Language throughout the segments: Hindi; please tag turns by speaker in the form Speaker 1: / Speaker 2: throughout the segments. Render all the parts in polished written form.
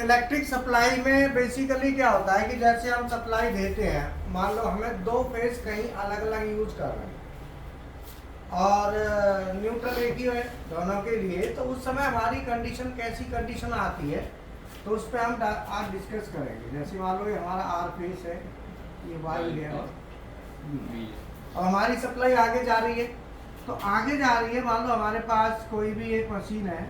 Speaker 1: इलेक्ट्रिक सप्लाई में बेसिकली क्या होता है कि जैसे हम सप्लाई देते हैं, मान लो हमें दो फेज कहीं अलग अलग यूज कर रहे हैं और न्यूट्रल एक ही है दोनों के लिए, तो उस समय हमारी कंडीशन कैसी कंडीशन आती है तो उस पर हम आज डिस्कस करेंगे। जैसे मान लो ये हमारा आर फेज है, ये वाई है और बी, और हमारी सप्लाई आगे जा रही है। तो आगे जा रही है, मान लो हमारे पास कोई भी एक मशीन है,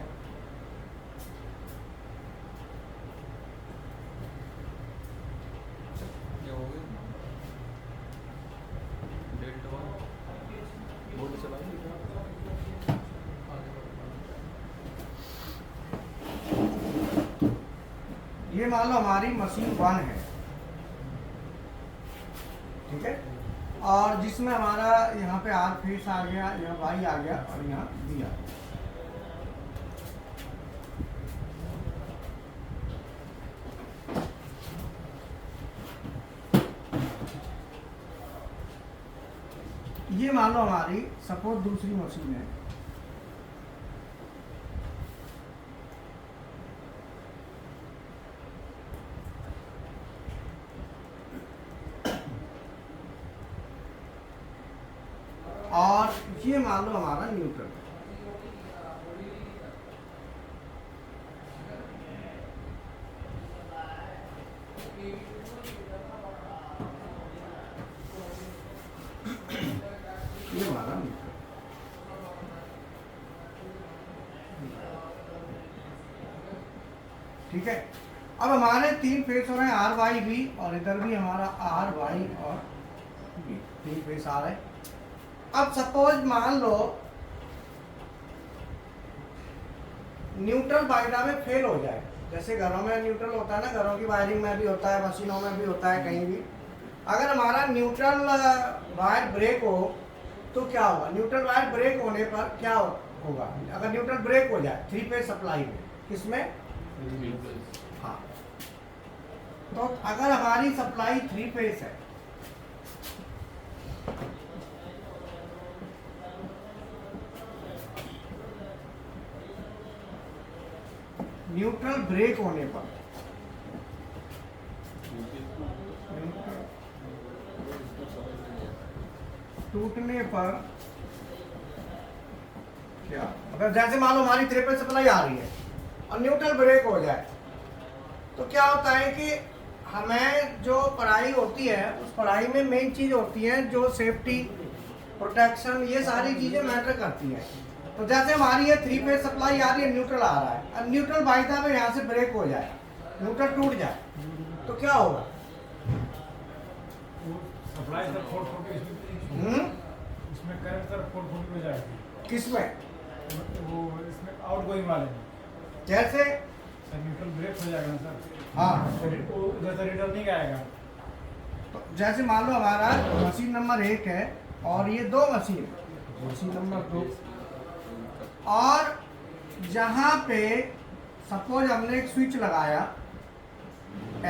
Speaker 1: ये मान लो हमारी मशीन 1 है, ठीक है, और जिसमें हमारा यहाँ पे आर फेस आ गया, यहाँ वाई आ गया और यहाँ बी आ गया। ये मान लो हमारी सपोज दूसरी मशीन है, और ये मान लो हमारा न्यूट्रल है। ये हमारा न्यूट्रल, ठीक है। अब हमारे तीन फेस हो रहे हैं, आर वाई बी, और इधर भी हमारा आर वाई और बी, तीन फेस आ रहे हैं। अब सपोज मान लो न्यूट्रल बाइडा में फेल हो जाए, जैसे घरों में न्यूट्रल होता है ना, घरों की वायरिंग में भी होता है, मशीनों में भी होता है, कहीं भी अगर हमारा न्यूट्रल वायर ब्रेक हो तो क्या होगा? न्यूट्रल वायर ब्रेक होने पर क्या होगा? अगर न्यूट्रल ब्रेक हो जाए थ्री फेज सप्लाई में, किसमें? हाँ, तो अगर हमारी सप्लाई थ्री फेज है, न्यूट्रल ब्रेक होने पर टूटने पर क्या, अगर जैसे मान लो हमारी थ्री फेज सप्लाई आ रही है और न्यूट्रल ब्रेक हो जाए तो क्या होता है कि हमें जो पढ़ाई होती है उस पढ़ाई में मेन चीज होती है जो सेफ्टी, प्रोटेक्शन, ये सारी चीजें मैटर करती हैं। तो जैसे हमारी ये थ्री फेज सप्लाई आ रही है, न्यूट्रल आ रहा है, अब न्यूट्रल बाई द वे यहाँ से ब्रेक हो जाए, न्यूट्रल टूट जाए तो क्या होगा?
Speaker 2: सप्लाई सर 440 इसमें करंट सर 440 में जाएगी।
Speaker 1: किसमें?
Speaker 2: वो इसमें आउटगोइंग वाले में
Speaker 1: जैसे
Speaker 2: सर न्यूट्रल ब्रेक हो जाएगा ना सर।
Speaker 1: हाँ,
Speaker 2: वो उधर से रिटर्न नहीं आएगा।
Speaker 1: तो जैसे मान लो हमारा मशीन नंबर 1 है और ये दो मशीन, मशीन नंबर 2, और जहाँ पे सपोज हमने एक स्विच लगाया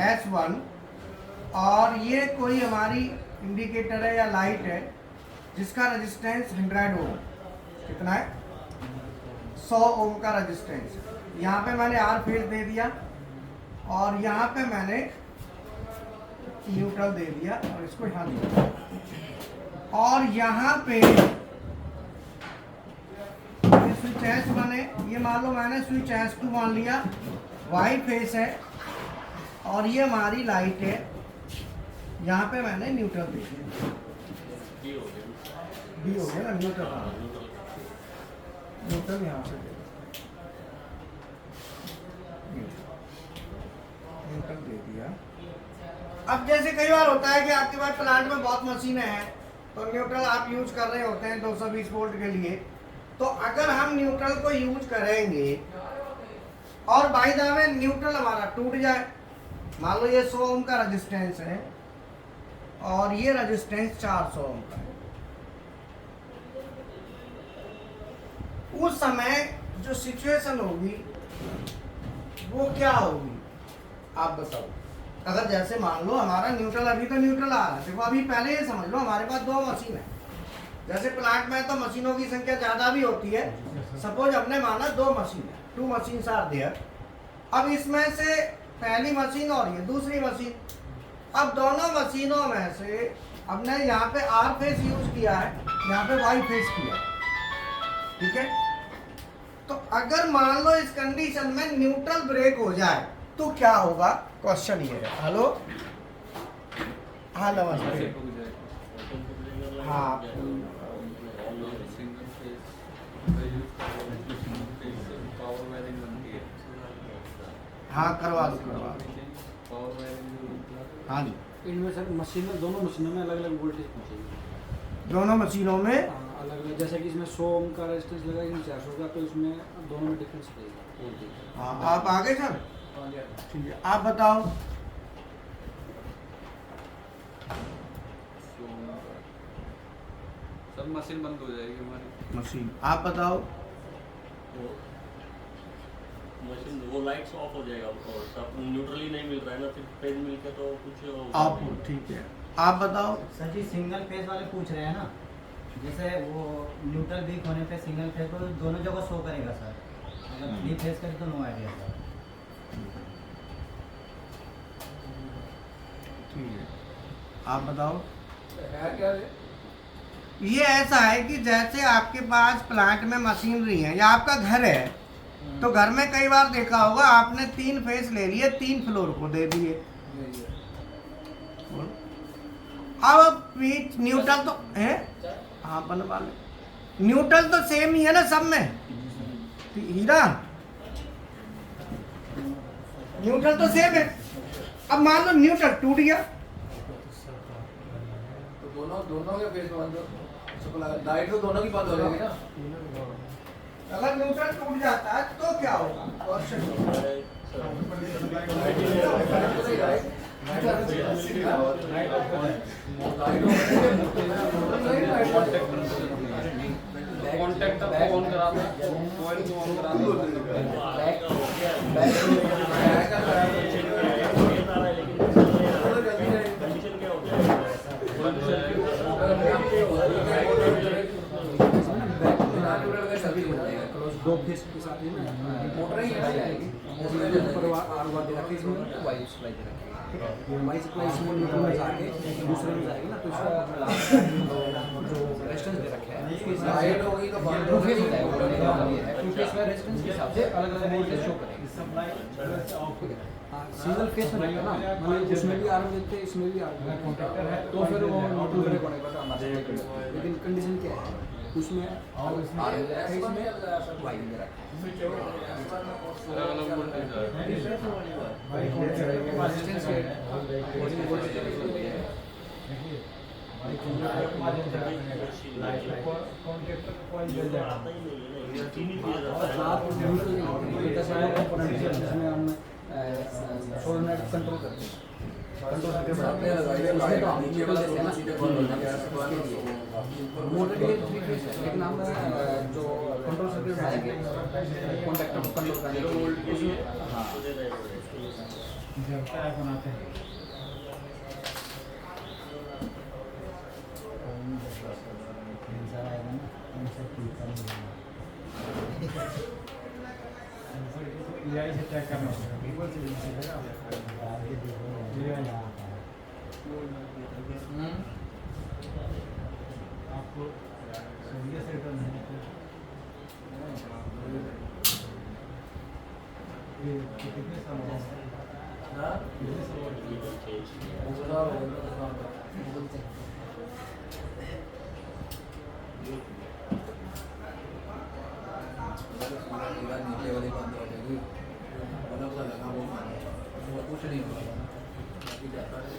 Speaker 1: S1 और ये कोई हमारी इंडिकेटर है या लाइट है जिसका रेजिस्टेंस 100 ओम, कितना है? 100 ओम का रेजिस्टेंस। यहाँ पे मैंने आर फेज दे दिया और यहाँ पे मैंने न्यूट्रल दे दिया और इसको यहाँ दिया, और यहाँ पे स्विच S1 है, ये मान लो मैंने स्विच S2 मान लिया, वाई फेस है, और ये हमारी लाइट है, यहाँ पे मैंने न्यूट्रल दे दिया, बी हो गया ना, न्यूट्रल यहाँ से दे न्यूट्रल दे दिया। अब जैसे कई बार होता है कि आपके पास प्लांट में बहुत मशीनें हैं तो न्यूट्रल आप यूज कर रहे होते हैं 220 वोल्ट के लिए, तो अगर हम न्यूट्रल को यूज करेंगे और बाय द वे न्यूट्रल हमारा टूट जाए, मान लो ये 100 ओम का रेजिस्टेंस है और ये रेजिस्टेंस 400 ओम का है, उस समय जो सिचुएशन होगी वो क्या होगी आप बताओ? अगर जैसे मान लो हमारा न्यूट्रल, अभी तो न्यूट्रल आ रहा है, देखो अभी पहले ये समझ लो हमारे पास दो मशीन है, जैसे प्लांट में तो मशीनों की संख्या ज़्यादा भी होती है, सपोज हमने माना दो मशीन है, 2 मशीन्स आर देयर। अब इसमें से पहली मशीन और ये दूसरी मशीन। अब दोनों मशीनों में से हमने यहाँ पे आर फेस यूज किया है, यहाँ पे वाई फेस किया है, ठीक है। तो अगर मान लो इस कंडीशन में न्यूट्रल ब्रेक हो जाए तो क्या होगा, क्वेश्चन ये है। हेलो, हाँ नमस्ते, हाँ हाँ करवा दो। हाँ जी,
Speaker 3: इनमें सर मशीन में दोनों मशीनों में अलग अलग वोल्टेज पहुंचेगी।
Speaker 1: दोनों मशीनों में
Speaker 3: अलग अलग, जैसे कि इसमें 100 ओम का रेजिस्टेंस लगा, इसमें 400 का, तो इसमें दोनों में डिफरेंस रहेगा वोल्टेज।
Speaker 1: हाँ, आप आगे सर, ठीक है, आप बताओ।
Speaker 4: सब मशीन बंद हो जाएगी हमारी।
Speaker 1: मशीन, आप बताओ।
Speaker 5: मशीन वो लाइट्स ऑफ हो जाएगा और सब न्यूट्रल ही नहीं मिल रहा है ना, फिर फेज मिल के तो कुछ
Speaker 1: आप, ठीक है, आप बताओ।
Speaker 6: सर जी सिंगल फेज वाले पूछ रहे हैं ना, जैसे वो न्यूट्रल वीक होने पे सिंगल फेज को दोनों जगह शो करेगा सर, अगर 3 फेज करे तो नो आइडिया सर।
Speaker 1: ठीक है, आप बताओ।
Speaker 2: है क्या
Speaker 1: ये ऐसा है कि जैसे आपके पास प्लांट में मशीनरी है या आपका घर है, तो घर में कई बार देखा होगा आपने 3 फेस ले लिए, 3 फ्लोर को दे दिए। अब बीच न्यूट्रल तो है, हाँ बनवा ले, न्यूट्रल तो सेम ही है ना सब में, हीरा न्यूट्रल तो सेम है। अब मान लो न्यूट्रल टूट गया,
Speaker 7: तो दोनों के फेस बंद हो, लाइट तो दोनों की बंद हो जाएगी ना।
Speaker 1: अगर न्यूट्रल टूट जाता है तो क्या होगा,
Speaker 4: कॉन्टैक्ट तक ऑन करा दो, कॉइल को ऑन करा दो।
Speaker 5: कंडीशन क्या होता है?
Speaker 3: दो फेज के साथ ही ना
Speaker 7: मोटर ही है,
Speaker 3: ऊपर आर वार दे रखी, इसमें वाई सप्लाई दे रखी है। ये वाई सप्लाई इसमें न्यूट्रल में जाके दूसरे में जाएगी ना, तो इसका जो रेजिस्टेंस दे रखे हैं उसके हिसाब से
Speaker 7: लाइट होगी तो बंद
Speaker 3: टू फेज हो जाएगा। टू फेज का रेजिस्टेंस के हिसाब से अलग अलग वोल्टेज शो करेगी। सिंगल फेज में रहेगा ना, मतलब उसमें भी आर देते हैं, इसमें भी आर देते हैं, तो फिर वो न्यूट्रल ब्रेक होने का काम आता है। लेकिन कंडीशन क्या है, उसमें आर दे रखा है, इसमें वाई दे रखा है।
Speaker 4: अलग अलग वोल्टेज है।
Speaker 3: रेजिस्टेंस के अकॉर्डिंग वोल्टेज होती है।
Speaker 2: कॉन्ट्रैक्टर को कॉइल जल जाएगा।
Speaker 5: आता ही नहीं है ना, ये तीन ही फेज आता है।
Speaker 3: साथ में न्यूट्रल नहीं होती है, जैसे वो कंपोनेंट है जिसमें हम सोलनॉइड कंट्रोल करते हैं, कंट्रोल करके बनाते हैं। इसमें तो हम न्यूट्रल देते हैं ना, उसके लिए मोटर के लिए 3 फेज है, लेकिन हम जो कंट्रोल सर्किट बनाएंगे कॉन्टैक्टर को कंट्रोल करने के लिए उसमें हाँ
Speaker 2: जब तक बनाते हैं
Speaker 6: सेंसर आएगा ना, सेंसर filter नहीं
Speaker 2: एआई से चेक करना होगा, गूगल से भी चलेगा।
Speaker 6: होगा। आगे देखो
Speaker 2: ये
Speaker 6: यहाँ आता है।
Speaker 2: आपको सीरियस रिटर्न है ये कितने साल हो गए? कितने साल हो गए?
Speaker 7: नीचे वाली बंद हो जाएगी, बल्ब सा लगा वो कुछ नहीं होगा, बाकी जाता है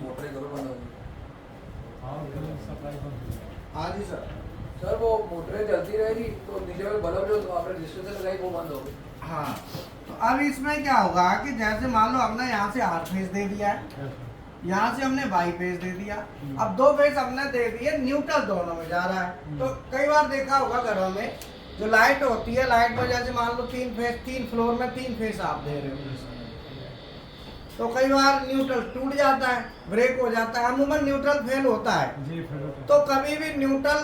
Speaker 7: मोटरें करो बंद हो गई।
Speaker 2: हाँ बिल सप्लाई बंद हो गया।
Speaker 1: हाँ जी सर।
Speaker 7: सर वो मोटरें चलती रहेगी तो नीचे वाले बल्ब जो आपने डिस्टेंस से लगाई वो बंद हो गई।
Speaker 1: हाँ, तो अब इसमें क्या होगा कि जैसे मान लो हमने यहाँ से आर फेज दे दिया है, यहाँ से हमने वाई फेज दे दिया, अब 2 फेज हमने दे दिए, न्यूट्रल दोनों में जा रहा है। तो कई बार देखा होगा घरों में जो लाइट होती है, लाइट में जैसे मान लो 3 फेज, 3 फ्लोर में 3 फेज आप दे रहे हो, तो कई बार न्यूट्रल टूट जाता है, ब्रेक हो जाता है, अमूमन न्यूट्रल फेल होता है।
Speaker 2: जी फिर
Speaker 1: तो कभी भी न्यूट्रल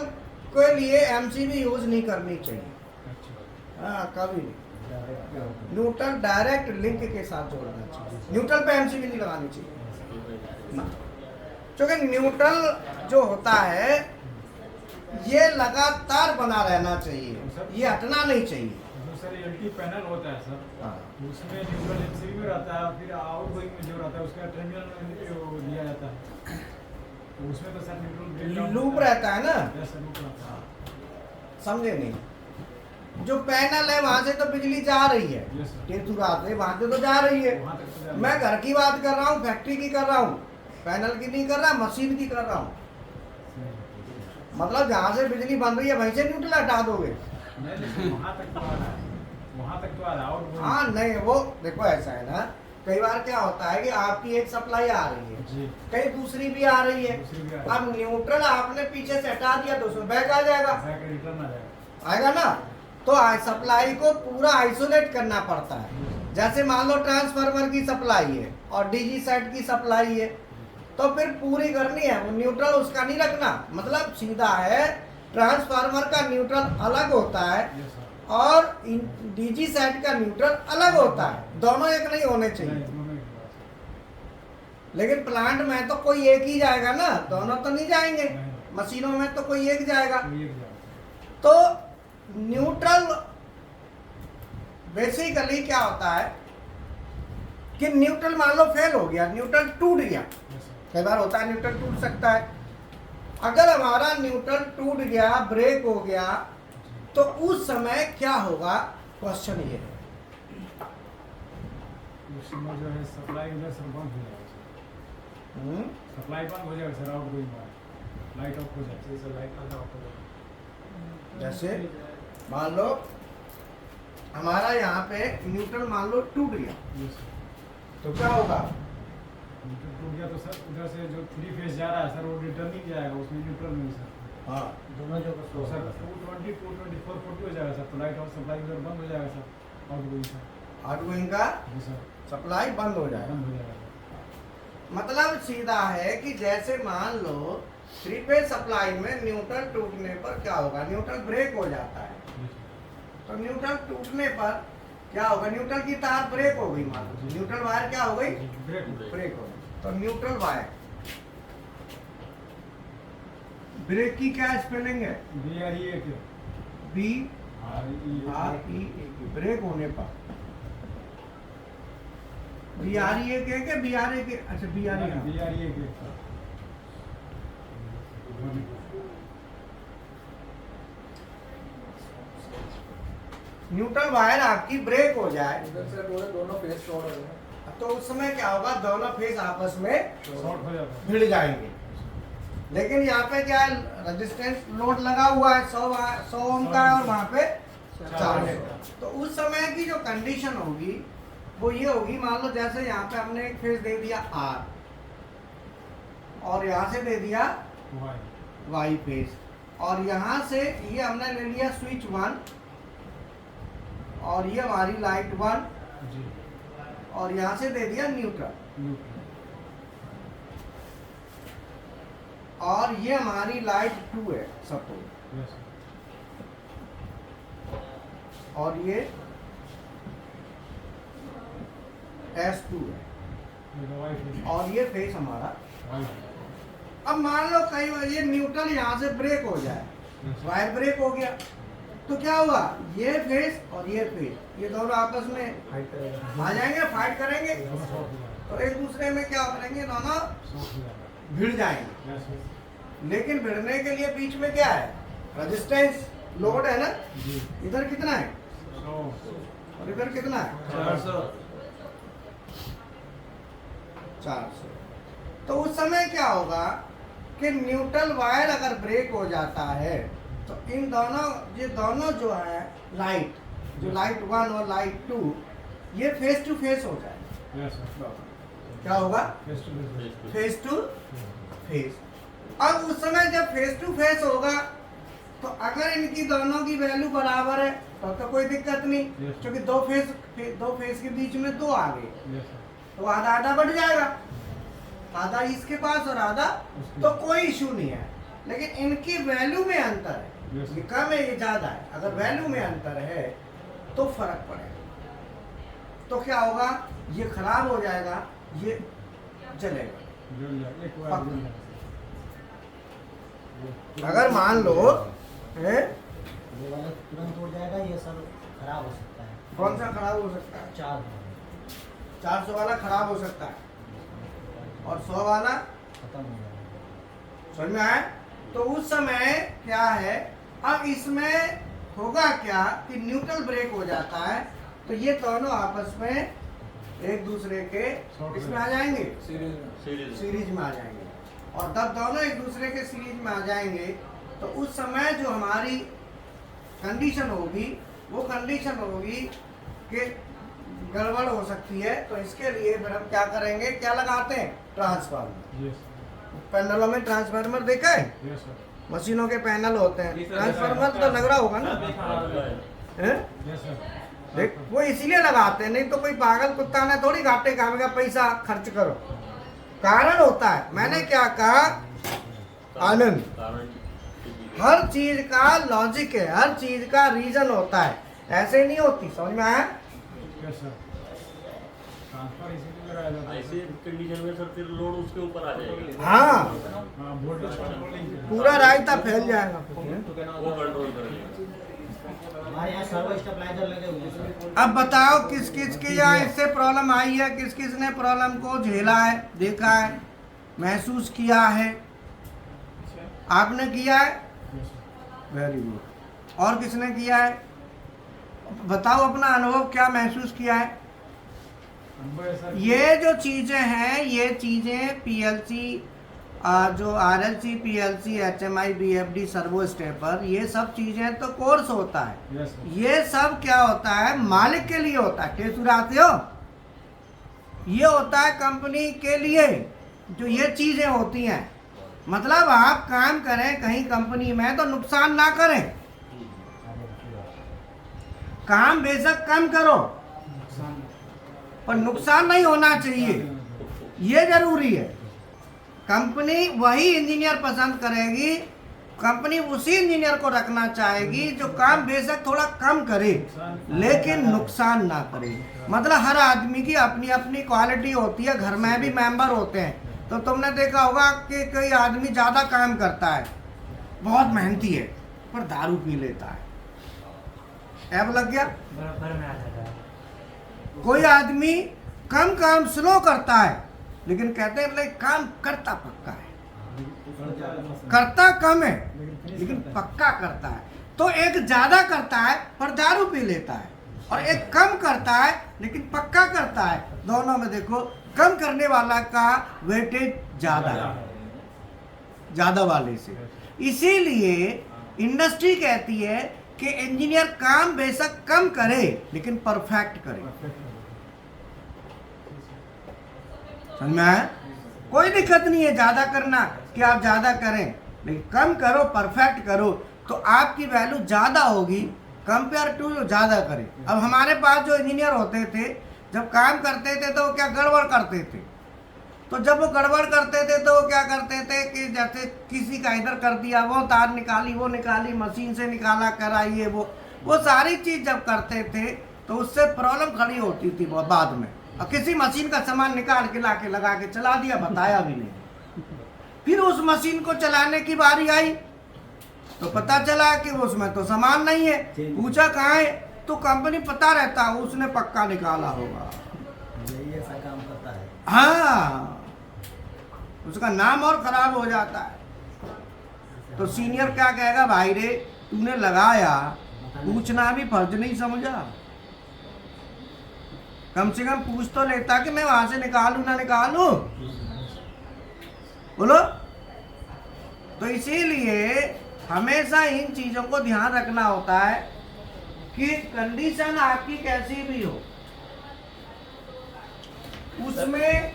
Speaker 1: के लिए एमसीबी यूज नहीं करनी चाहिए। हाँ कभी नहीं। न्यूट्रल डायरेक्ट लिंक के साथ जोड़ना चाहिए, न्यूट्रल पे एमसीबी नहीं लगानी चाहिए। क्योंकि न्यूट्रल जो होता है ये लगातार बना रहना चाहिए, ये हटना नहीं चाहिए।
Speaker 2: जो सर एलटी पैनल होता है सर,
Speaker 1: हाँ।
Speaker 2: उसमें न्यूट्रल एमसीबी में रहता है, फिर आउट गोइंग में जो रहता है उसका टर्मिनल में दिया जाता है, तो उसमें तो सर न्यूट्रल
Speaker 1: लूप रहता है ना,
Speaker 2: सर लूप रहता है।
Speaker 1: समझे नहीं? जो पैनल है वहां से तो बिजली जा रही है,
Speaker 2: यस सर,
Speaker 1: टेथुरात से वहां से तो जा रही है।
Speaker 2: वहाँ तक तो जा-
Speaker 1: मैं घर की बात कर रहा हूँ, फैक्ट्री की कर रहा हूँ, पैनल की नहीं कर रहा, मशीन की कर रहा हूँ। मतलब जहाँ से बिजली बन रही है वहीं से न्यूट्रल हटा दोगे?
Speaker 2: नहीं, वहाँ तक तो आ रहा है, वहाँ तक तो आ रहा है, आउट
Speaker 1: हाँ नहीं, वो देखो ऐसा है ना, कई बार क्या होता है कि आपकी एक सप्लाई आ रही है,
Speaker 2: जी,
Speaker 1: कहीं दूसरी भी आ रही है।
Speaker 2: दूसरी भी आ रही है।
Speaker 1: अब न्यूट्रल आपने पीछे से हटा दिया तो उसमें बैक आ जाएगा,
Speaker 2: बैक रिटर्न आ जाएगा।
Speaker 1: आएगा ना। तो सप्लाई को पूरा आइसोलेट करना पड़ता है। जैसे मान लो ट्रांसफार्मर की सप्लाई है और डीजी सेट की सप्लाई है, तो फिर पूरी करनी है, वो न्यूट्रल उसका नहीं रखना। मतलब सीधा है, ट्रांसफार्मर का न्यूट्रल अलग होता है
Speaker 2: यस सर,
Speaker 1: और डीजी सेट का न्यूट्रल अलग होता है, दोनों एक नहीं होने चाहिए।
Speaker 2: नहीं, दोनों एक बात
Speaker 1: लेकिन प्लांट में तो कोई एक ही जाएगा ना, दोनों तो नहीं जाएंगे।
Speaker 2: नहीं।
Speaker 1: मशीनों में तो कोई एक जाएगा।
Speaker 2: है, कोई एक जाएगा।
Speaker 1: तो न्यूट्रल बेसिकली क्या होता है कि न्यूट्रल मान लो फेल हो गया, न्यूट्रल टूट गया,
Speaker 2: यस सर,
Speaker 1: कई बार होता है न्यूट्रल टूट सकता है। अगर हमारा न्यूट्रल टूट गया, ब्रेक हो गया, तो उस समय क्या होगा, क्वेश्चन ये है।
Speaker 2: उस समय जो है सप्लाई उधर सर बंद हो जाएगा सर, सप्लाई बंद हो जाएगा सर, आउट गोइंग में लाइट ऑफ हो जाएगा सर, लाइट ऑफ हो जाएगा।
Speaker 1: जैसे मान लो हमारा यहाँ पे न्यूट्रल मान लो टूट गया,
Speaker 2: यस सर,
Speaker 1: तो क्या होगा,
Speaker 2: न्यूट्रल टूट गया तो सर उधर से जो 3 फेज जा रहा है सर वो रिटर्निंग जाएगा, उसमें न्यूट्रल नहीं सर।
Speaker 1: हाँ
Speaker 6: दोनों जगह
Speaker 2: तो सर 220, 224, 40 हो जाएगा सर, तो लाइट ऑफ सप्लाई उधर बंद हो जाएगा sir, out going sir.
Speaker 1: Outgoing का
Speaker 2: जी सर,
Speaker 1: सप्लाई बंद हो जाएगा।
Speaker 2: बंद हो जाएगा सर।
Speaker 1: मतलब सीधा है कि जैसे मान लो 3 फेज सप्लाई में न्यूट्रल टूटने पर क्या होगा, न्यूट्रल ब्रेक हो जाता है।
Speaker 2: जी सर,
Speaker 1: तो न्यूट्रल टूटने पर क्या होगा, न्यूट्रल की तार ब्रेक हो गई, मान लो न्यूट्रल वायर क्या हो गई,
Speaker 2: ब्रेक
Speaker 1: ब्रेक हो गई। तो न्यूट्रल वायर, ब्रेक की क्या स्पेलिंग है,
Speaker 2: BREA के
Speaker 1: बी
Speaker 2: REA
Speaker 1: आर ई ए, ब्रेक होने पर बी आर ई ए के बी आर ए के, अच्छा बी आर ए,
Speaker 2: BREA के
Speaker 1: न्यूट्रल वायर आपकी ब्रेक हो जाए
Speaker 7: इधर से पूरे दोनों फेस शॉर्ट हो गए।
Speaker 1: तो उस समय क्या होगा, दोनों फेज आपस में
Speaker 2: शॉर्ट हो जाता है।
Speaker 1: भिड़ जाएंगे। लेकिन यहाँ पे क्या है, रेजिस्टेंस लोड लगा हुआ है 100 ओम का है और वहाँ पे 400। तो उस समय की जो कंडीशन होगी वो ये होगी, मान लो जैसे यहाँ पे हमने एक फेज दे दिया R और यहाँ से दे दिया
Speaker 2: वाई
Speaker 1: Y फेज, और यहाँ से ये हमने ले लिया स्विच 1 और ये हमारी लाइट 1
Speaker 2: जी,
Speaker 1: और यहाँ से दे दिया न्यूट्रल,
Speaker 2: न्यूट्रल
Speaker 1: और ये हमारी लाइट 2 है सपोज,
Speaker 2: यस
Speaker 1: और ये S2 है,
Speaker 2: सर, वाई फेज
Speaker 1: और ये फेस हमारा।
Speaker 2: वाई
Speaker 1: अब मान लो कई बार ये न्यूट्रल यहाँ से ब्रेक हो जाए, वायर ब्रेक हो गया, तो क्या हुआ, ये फेस और ये फेस ये दोनों आपस में आ जाएंगे, फाइट करेंगे, तो एक दूसरे में क्या करेंगे, दोनों भिड़ जाएंगे। लेकिन भिड़ने के लिए बीच में क्या है, रेजिस्टेंस लोड है ना,
Speaker 2: जी,
Speaker 1: इधर कितना है
Speaker 2: 100
Speaker 1: और इधर कितना है
Speaker 2: 400
Speaker 1: 400। तो उस समय क्या होगा कि न्यूट्रल वायर अगर ब्रेक हो जाता है तो इन दोनों, ये दोनों जो है लाइट, जो लाइट 1 और लाइट 2, ये फेस टू फेस हो जाए।
Speaker 2: यस सर,
Speaker 1: क्या होगा,
Speaker 2: face to face
Speaker 1: face to face. अब उस समय जब फेस टू फेस होगा तो अगर इनकी दोनों की वैल्यू बराबर है तो कोई दिक्कत नहीं,
Speaker 2: Yes.
Speaker 1: क्योंकि दो फेस के बीच में 2 आ गए,
Speaker 2: यस सर,
Speaker 1: तो आधा आधा बढ़ जाएगा, आधा इसके पास और आधा,
Speaker 2: उसके
Speaker 1: तो कोई इशू नहीं है। लेकिन इनकी वैल्यू में अंतर है,
Speaker 2: Yes.
Speaker 1: ये कम है ये ज़्यादा है, अगर वैल्यू में अंतर है तो फर्क पड़ेगा। तो क्या होगा, ये खराब हो जाएगा, ये जलेगा।
Speaker 2: एक बार
Speaker 1: पक्का।
Speaker 2: जुड़ जाएगा।
Speaker 1: अगर मान लो है,
Speaker 6: ये वाला तुरंत हो जाएगा, ये सब खराब हो सकता है।
Speaker 1: कौन सा खराब हो सकता है? 400 वाला खराब हो सकता है और 100 वाला
Speaker 6: खत्म हो जाएगा।
Speaker 1: समझ में आया? तो उस समय क्या है, अब इसमें होगा क्या कि न्यूट्रल ब्रेक हो जाता है, तो ये दोनों आपस में एक दूसरे के इसमें आ जाएंगे, सीरीज में आ जाएंगे। और तब दोनों एक दूसरे के सीरीज में आ जाएंगे, तो उस समय जो हमारी कंडीशन होगी, वो कंडीशन होगी कि गड़बड़ हो सकती है। तो इसके लिए फिर हम क्या करेंगे, क्या लगाते हैं, ट्रांसफार्मर।
Speaker 2: यस
Speaker 1: पैनलों में ट्रांसफार्मर देखा है,
Speaker 2: यस सर,
Speaker 1: मशीनों के पैनल होते हैं, ट्रांसफार्मर तो लग रहा होगा ना, हैं?
Speaker 2: Yes sir.
Speaker 1: देख वो इसीलिए लगाते हैं, नहीं तो कोई पागल कुत्ता ने थोड़ी घाटे खाएगा, पैसा खर्च करो। कारण होता है, मैंने क्या कहा, आनंद, हर चीज का लॉजिक है, हर चीज का रीजन होता है, ऐसे नहीं होती। समझ में आया?
Speaker 2: यस सर, ट्रांसफर इसीलिए लगाया जाता है।
Speaker 5: ऐसे कंडीशन में सर फिर लोड उसके ऊपर आ जाएगा,
Speaker 1: हाँ,
Speaker 2: हाँ, वोल्टेज कंट्रोलिंग के लिए।
Speaker 1: पूरा रायता फैल जाएगा।
Speaker 5: वो कंट्रोल करेगा।
Speaker 6: हमारे यहाँ सर्वो स्टेबलाइजर लगे हुए हैं सर।
Speaker 1: अब बताओ किस किस के यहाँ इससे प्रॉब्लम आई है, किस किस ने प्रॉब्लम को झेला है, देखा है, महसूस किया है? आपने किया है?
Speaker 2: Yes sir.
Speaker 1: Very good. और किसने किया है? बताओ अपना अनुभव, क्या महसूस किया है?
Speaker 2: अनुभव ऐसा कि-
Speaker 1: ये जो चीजें हैं, ये चीजें पीएलसी, जो RLC, PLC, HMI, BFD, servo stepper, ये सब चीजें तो कोर्स होता है।
Speaker 2: यस सर,
Speaker 1: ये सब क्या होता है, मालिक के लिए होता है। कैसे सुनाते हो? ये होता है कंपनी के लिए, जो ये चीजें होती हैं। मतलब आप काम करें कहीं कंपनी में तो नुकसान ना करें, काम बेशक कम करो
Speaker 2: नुकसान
Speaker 1: पर नुकसान नहीं होना चाहिए, ये जरूरी है। कंपनी वही इंजीनियर पसंद करेगी, कंपनी उसी इंजीनियर को रखना चाहेगी जो काम बेशक थोड़ा कम करे लेकिन नुकसान ना करे। मतलब हर आदमी की अपनी अपनी क्वालिटी होती है, घर में भी मेंबर होते हैं। तो तुमने देखा होगा कि कोई आदमी ज़्यादा काम करता है, बहुत मेहनती है, पर दारू पी लेता है, ऐब लग गया।
Speaker 6: बराबर में आ जाता है।
Speaker 1: कोई आदमी कम काम स्लो करता है, लेकिन कहते हैं like, काम करता पक्का है, करता कम है लेकिन पक्का करता है। तो एक ज्यादा करता है पर दारू पी लेता है, और एक कम करता है लेकिन पक्का करता है। दोनों में देखो, कम करने वाला का वेटेज ज्यादा है, ज्यादा वाले से। इसीलिए इंडस्ट्री कहती है कि इंजीनियर काम बेशक कम करे लेकिन परफेक्ट करे। समझ में आया? कोई दिक्कत नहीं है ज्यादा करना कि आप ज्यादा करें, लेकिन कम करो, परफेक्ट करो, तो आपकी वैल्यू ज्यादा होगी कंपेयर टू जो ज्यादा करे। अब हमारे पास जो इंजीनियर होते थे, जब काम करते थे तो वो क्या गड़बड़ करते थे। तो जब वो गड़बड़ करते थे तो वो क्या करते थे कि जैसे किसी का इधर कर दिया, वो तार निकाली, वो निकाली, मशीन से निकाला, कराइए, वो सारी चीज जब करते थे तो उससे प्रॉब्लम खड़ी होती थी बहुत बाद में। और किसी मशीन का सामान निकाल के लाके लगा के चला दिया, बताया भी नहीं। फिर उस मशीन को चलाने की बारी आई तो पता चला कि उसमें तो सामान नहीं है। पूछा कहाँ है, तो कंपनी पता रहता, उसने पक्का निकाला होगा।
Speaker 6: यही ऐसा काम करता है।
Speaker 1: हाँ, उसका नाम और खराब हो जाता है। तो सीनियर क्या कहेगा, भाई रे तूने लगाया, पूछना भी फर्ज नहीं समझा। कम से कम पूछ तो लेता कि मैं वहां से निकालूं ना निकालूं, बोलो। तो इसीलिए हमेशा इन चीजों को ध्यान रखना होता है कि कंडीशन आपकी कैसी भी हो, उसमें
Speaker 7: एक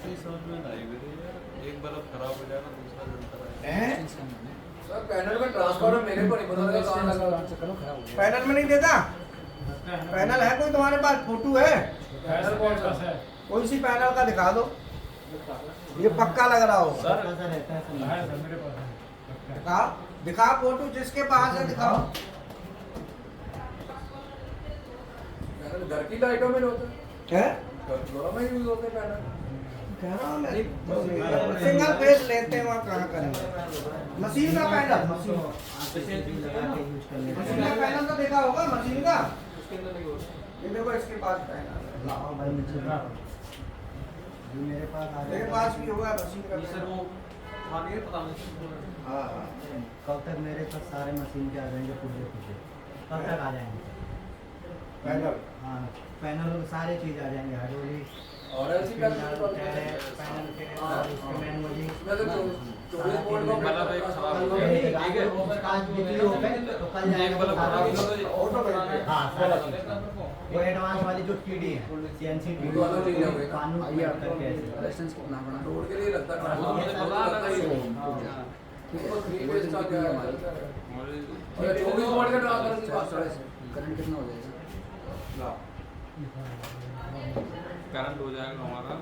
Speaker 7: चीज समझ में नहीं आई मेरे यार, एक बल्ब खराब हो जाएगा, दूसरा जलता रहेगा।
Speaker 1: हैं?
Speaker 7: सर पैनल में ट्रांसफार्मर मेरे को नहीं पता था कहाँ लगा।
Speaker 1: पैनल में नहीं देखा? पैनल है कोई तुम्हारे पास, फोटो है?
Speaker 2: पैनल कौन सा है?
Speaker 1: कोई सी पैनल का दिखा दो, ये पक्का लग रहा होगा।
Speaker 6: सर ऐसा रहता है सर।
Speaker 2: है सर, मेरे पास है।
Speaker 1: दिखाओ, दिखाओ फोटो, जिसके पास है दिखाओ।
Speaker 7: घर की लाइटों में होता है,
Speaker 1: है
Speaker 7: घरों में यूज होते हैं पैनल।
Speaker 1: कह रहा हूँ मैं सिंगल फेस लेते हैं वहाँ कहाँ करेंगे मशीन का पैनल मशीन का पैनल तो देखा होगा मशीन का ये देखो इसके पास पैनल है।
Speaker 6: मेरे पास आ
Speaker 1: मेरे पास भी होगा मशीन का
Speaker 4: सर वो खाने पता नहीं
Speaker 1: हाँ हाँ
Speaker 6: कब तक मेरे पास सारे मशीन के आ जाएंगे पुर्जे पुर्जे कब तक आ जाएंगे
Speaker 1: पैनल
Speaker 6: हाँ पैनल सारे चीज़ आ जाएंगे हाइड्रोलिक
Speaker 7: और ऐसी पैनल
Speaker 6: पैनल के मैनुअली
Speaker 7: मैं तो 24 वोल्ट का
Speaker 4: मतलब एक खराब हो गया ठीक है
Speaker 6: आज बिजली हो गए तो कल
Speaker 4: एक
Speaker 6: जाएगा
Speaker 4: बल्ब खराब हो गया तो
Speaker 1: ऑटोमेटिक
Speaker 6: हाँ सारा चीज़। वो एडवांस वाली जो टीडी है सीएनसी टीडी
Speaker 7: वो अलग चीज़ है वो।
Speaker 6: कानून
Speaker 3: आइए
Speaker 6: करके ऐसे।
Speaker 3: रेजिस्टेंस कितना बना
Speaker 7: रोड के लिए लगता है
Speaker 4: वो मुझे पता लगा ये
Speaker 7: तो 3 फेज का क्या है और 24 वोल्ट का ट्रांसफार्मर की बात करें
Speaker 3: करंट कितना हो जाएगा?
Speaker 4: करंट हो जाएगा हमारा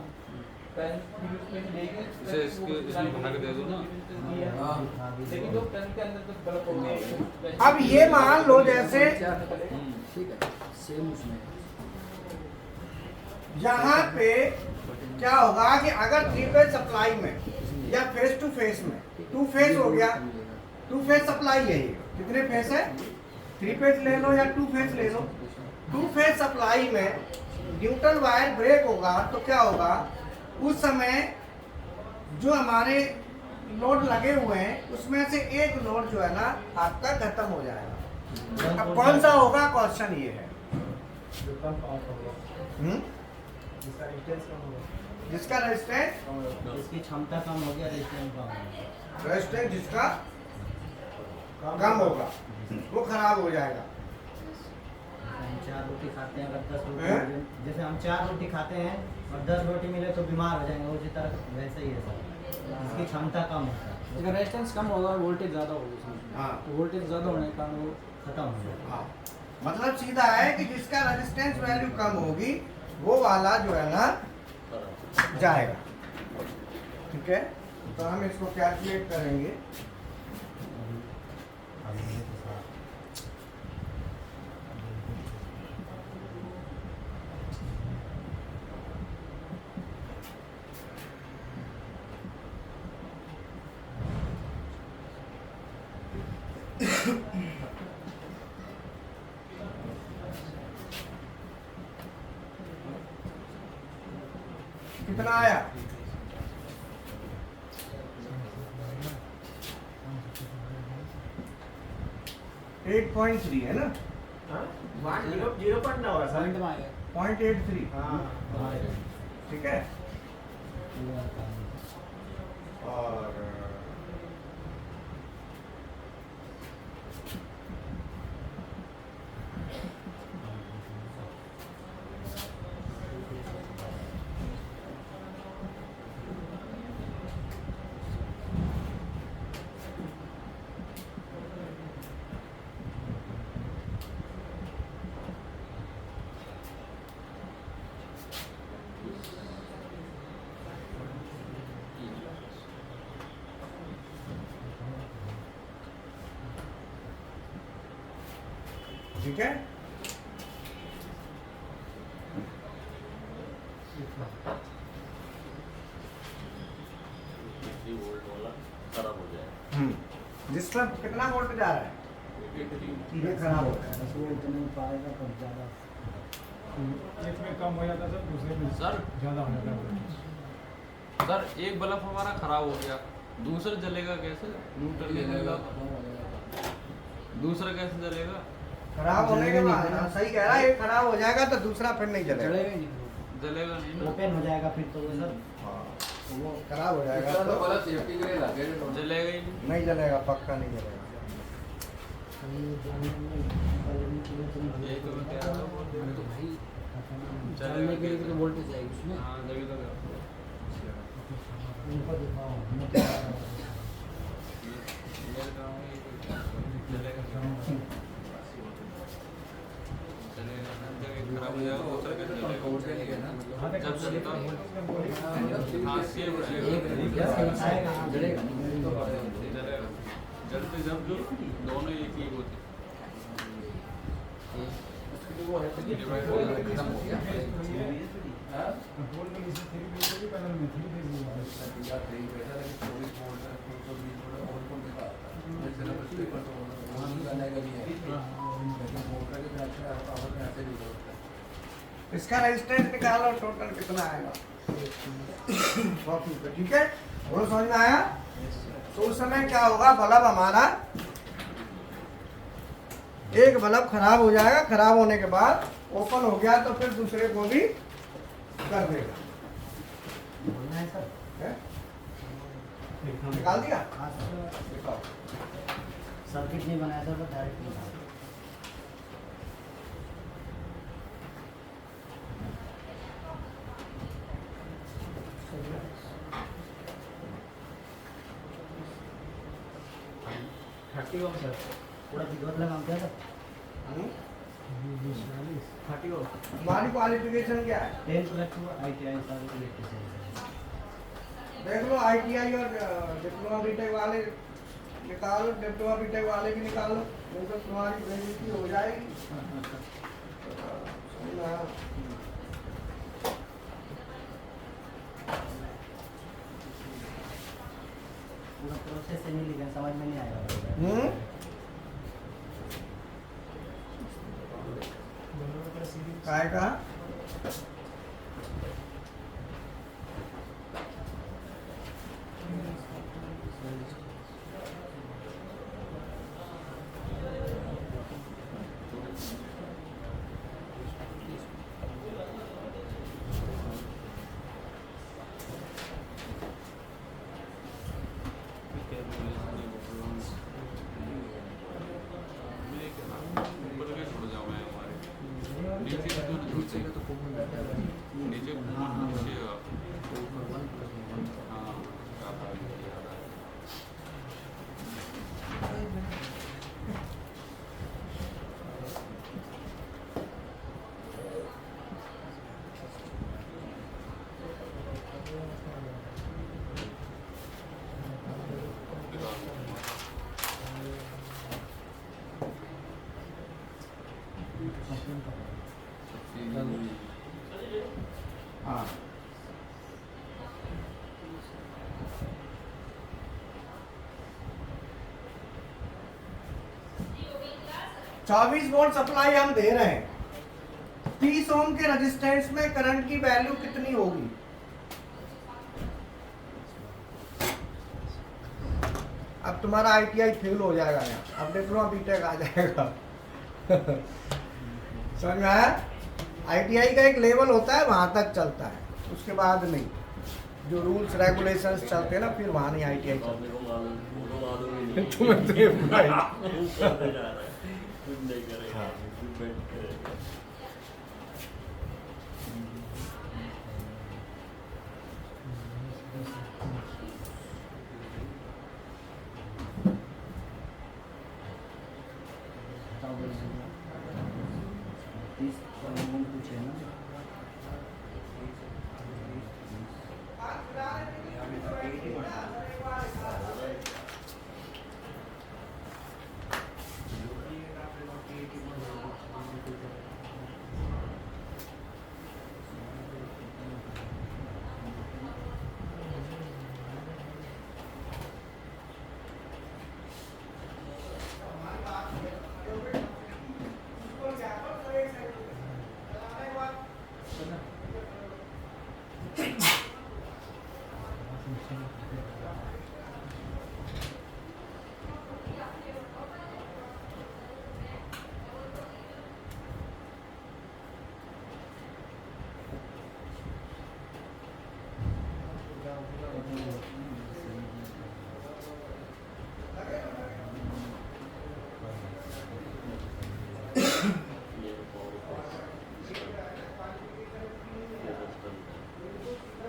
Speaker 4: इसे इसके इसमें भरा के दे दो ना
Speaker 1: अब ये मान लो जैसे
Speaker 3: ठीक है सेम उसमें
Speaker 1: यहाँ पे क्या होगा कि अगर 3 फेज सप्लाई में या फेस टू फेस में 2 फेज हो गया 2 फेज सप्लाई है ये कितने फेज है 3 फेज ले लो या 2 फेज ले लो 2 फेज सप्लाई में न्यूट्रल वायर ब्रेक होगा तो क्या होगा उस समय जो हमारे लोड लगे हुए हैं उसमें से एक लोड जो है ना आपका खत्म हो जाएगा। अब कौन सा होगा क्वेश्चन ये है जिसका रेजिस्टेंस
Speaker 6: इसकी क्षमता कम हो गया रेजिस्टेंस कम हो गया।
Speaker 1: रेजिस्टेंस जिसका कम होगा वो खराब हो जाएगा।
Speaker 6: हम 4 रोटी खाते हैं अगर 10 रोटी
Speaker 1: हैं?
Speaker 6: मिले- जैसे हम 4 रोटी खाते हैं और 10 रोटी मिले तो बीमार हो जाएंगे उसी तरह वैसे ही है सर इसकी क्षमता कम होता है
Speaker 3: अगर रेजिस्टेंस कम होगा वोल्टेज ज़्यादा होगी उसमें
Speaker 1: हाँ
Speaker 3: तो वोल्टेज ज़्यादा होने के कारण वो
Speaker 6: खत्म हो जाएगा।
Speaker 1: हाँ मतलब सीधा है कि जिसका रेजिस्टेंस वैल्यू कम होगी वो वाला जो है ना जाएगा। ठीक है तो हम इसको कैलकुलेट करेंगे।
Speaker 6: अभी ये तो साफ।
Speaker 1: कितना आया 8.3 है ना
Speaker 3: 0.9 होगा सर में आएगा
Speaker 1: 0.83
Speaker 6: हाँ
Speaker 1: ठीक है और ठीक है
Speaker 5: वोल्ट वाला खराब हो जाएगा।
Speaker 1: जिस पर कितना वोल्ट जा रहा है ये खराब हो रहा है।
Speaker 6: वो इतने पाएगा तो ज़्यादा
Speaker 2: एक में कम हो जाता सर दूसरे में
Speaker 4: सर
Speaker 2: ज़्यादा हो जाता
Speaker 4: सर एक बल्ब हमारा खराब हो गया दूसरा जलेगा कैसे न्यूट्रल जलेगा दूसरा कैसे जलेगा
Speaker 1: खराब होने के बाद हाँ, सही कह रहा है एक खराब हो जाएगा तो दूसरा फिर नहीं चलेगा।
Speaker 3: चलेगा ही नहीं
Speaker 4: जलेगा नहीं ना
Speaker 6: ओपन हो जाएगा फिर तो वो सर
Speaker 1: तो वो खराब हो जाएगा
Speaker 7: तो
Speaker 1: तो
Speaker 7: वाला सेफ्टी के लिए लगे हैं
Speaker 4: जलेगा ही नहीं
Speaker 1: नहीं चलेगा पक्का नहीं चलेगा।
Speaker 4: यही तो मैं कह रहा हूँ
Speaker 3: अरे तो भाई
Speaker 4: चलेगा
Speaker 3: चलने के लिए भी तो वोल्टेज जाएगी उसमें
Speaker 4: हाँ तभी तो कह रहा हूँ।
Speaker 6: उनको दिखाओ
Speaker 4: ये कह रहा हूँ ये जलेगा चलेगा जब एक खराब हो जाएगा दूसरा कैसे जलेगा
Speaker 7: कोर्ट के लिए ना
Speaker 4: जब चलता हाँ सेम
Speaker 6: आएगा
Speaker 3: जलेगा
Speaker 4: जलेगा जलते जब जो दोनों एक ही होते
Speaker 3: उसकी जो वो है
Speaker 7: खत्म हो गया हाँ?
Speaker 2: कंट्रोल के लिए 3 फेज के पैनल में 3 फेज हुआ है।
Speaker 7: या 3 पैसा लेकिन 24 वोल्ट है 220 वोल्ट और कौन दिखा जैसे ना बच्चे पर तो वहाँ नहीं करने का नहीं है लेकिन मोटर के साथ पावर में ऐसे नहीं होता है।
Speaker 1: इसका रेजिस्टेंस निकालो टोटल कितना आएगा 100 फीट, ठीक है। वो समझ में आया। तो उस समय क्या होगा, बल्ब हमारा एक बल्ब खराब हो जाएगा, खराब होने के बाद ओपन हो गया तो फिर दूसरे को भी कर देगा।
Speaker 6: बोलना है सर।
Speaker 1: है? निकाल दिया।
Speaker 6: हाँ सर,
Speaker 1: दिखाओ।
Speaker 6: सर्किट नहीं बनाया था तो डायरेक्ट निकाल। सर पूरा विद्युत लगाम क्या सर?
Speaker 1: हमारी क्वालिफिकेशन क्या है?
Speaker 6: 10+2 ITI सर इलेक्ट्रिशियन।
Speaker 1: देख लो ITI और डिप्लोमा बीटेक वाले निकालो, डिप्लोमा बीटेक वाले भी निकालो, नहीं तो तुम्हारी बेइज्जती हो जाएगी।
Speaker 6: पूरा प्रोसेस से नहीं लिखा, समझ में नहीं आएगा।
Speaker 1: काय का? हाँ 24 वोल्ट सप्लाई हम दे रहे हैं। 30 ओम के रेजिस्टेंस में करंट की वैल्यू कितनी होगी? अब तुम्हारा ITI फेल हो जाएगा यहाँ, अब डिप्लोमा बीटेक आ जाएगा। समझ में आया? ITI का एक लेवल होता है, वहां तक चलता है, उसके बाद नहीं। जो रूल्स रेगुलेशंस चलते हैं ना, फिर वहां नहीं ITI चलता। तुम्हें तो ये बुराई।
Speaker 6: पूछे ना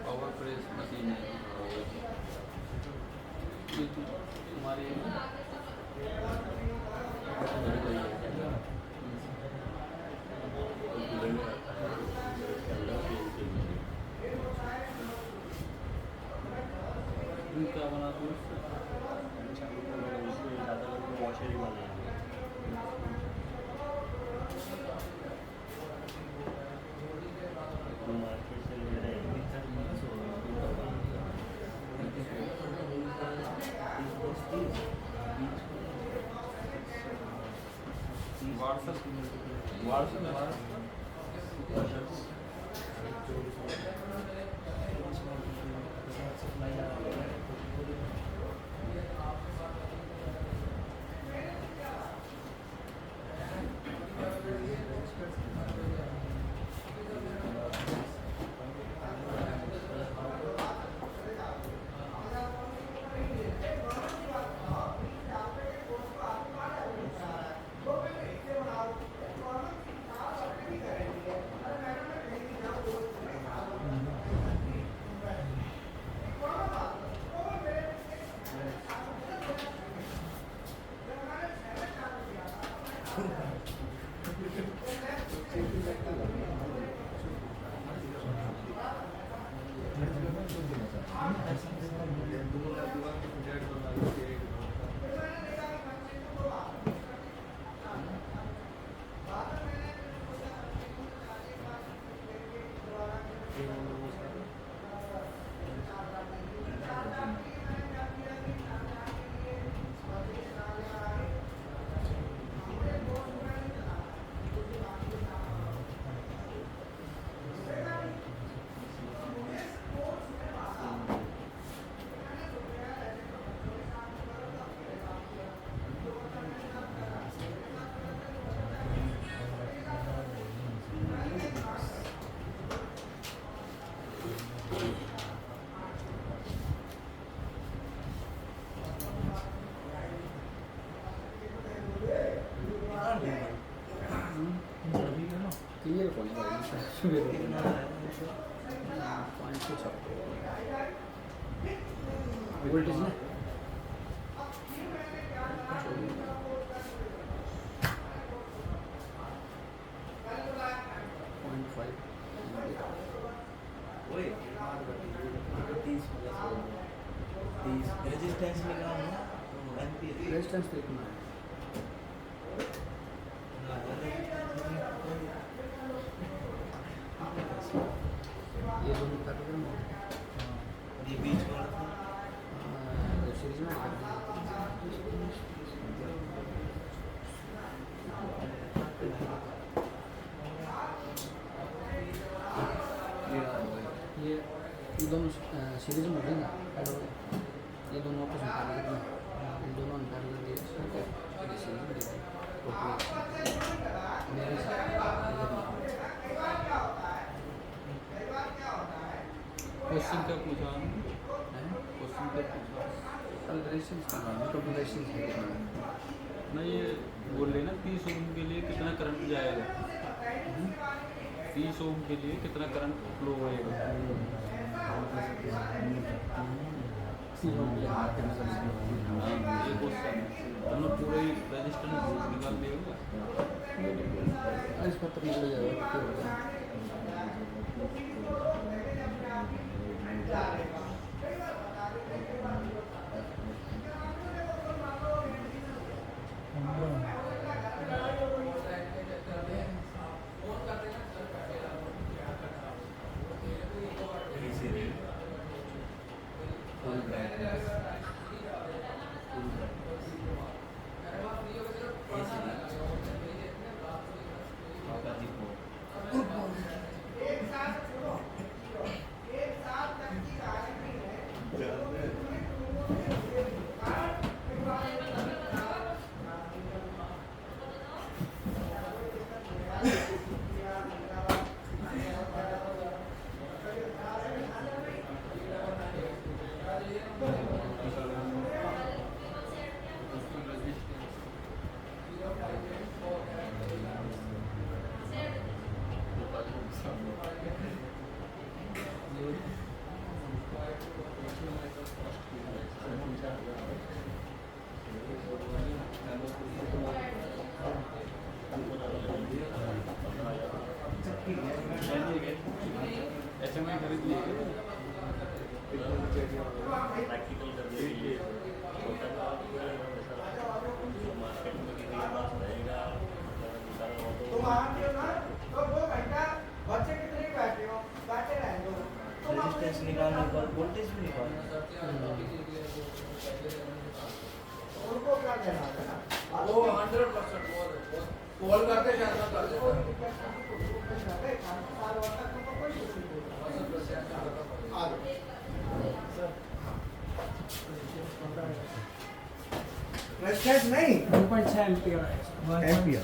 Speaker 7: पावर प्रेस मशीन है ये तो हमारे क्या बनाते हैं
Speaker 5: वॉशर ही बनाएंगे।
Speaker 3: क्लियर कौन है पॉइंट कुछ वोल्टेज ना
Speaker 8: रेजिस्टेंस निकालना
Speaker 3: रेजिस्टेंस देखना है ये दोनों कर रहे हैं
Speaker 8: ये बीच वाला था
Speaker 3: सीरीज में कर ये दोनों सीरीज में होंगे ये दोनों आपस में कर रहे हैं ये दोनों अंतर कर दिए सीरीज में देते मेरे साथ
Speaker 4: क्वेश्चन क्या पूछा क्वेश्चन क्या पूछा
Speaker 3: रेजिस्टेंस का टोटल रेजिस्टेंस है
Speaker 4: ना ये बोल रहे ना 30 ओम के लिए कितना करंट जाएगा 30 ओम के लिए कितना करंट फ्लो होएगा ये क्वेश्चन हम लोग पूरे रेजिस्टेंस निकाल देगा
Speaker 3: इस पर तो निकल जाएगा
Speaker 4: HMI खरीद लिए
Speaker 5: प्रैक्टिकल करने के लिए मार्केट में किसी के पास रहेगा
Speaker 1: तुम आते हो ना तो 2 घंटा बच्चे कितने बैठे हो बैठे रहने दो
Speaker 8: रेजिस्टेंस निकालने पर वोल्टेज भी निकालना
Speaker 1: उनको क्या देना है ना
Speaker 7: वो 100% कॉल करते शायद ना कर देता
Speaker 1: रेजिस्टेंस नहीं
Speaker 2: 1.6 एम्पियर
Speaker 1: एम्पियर।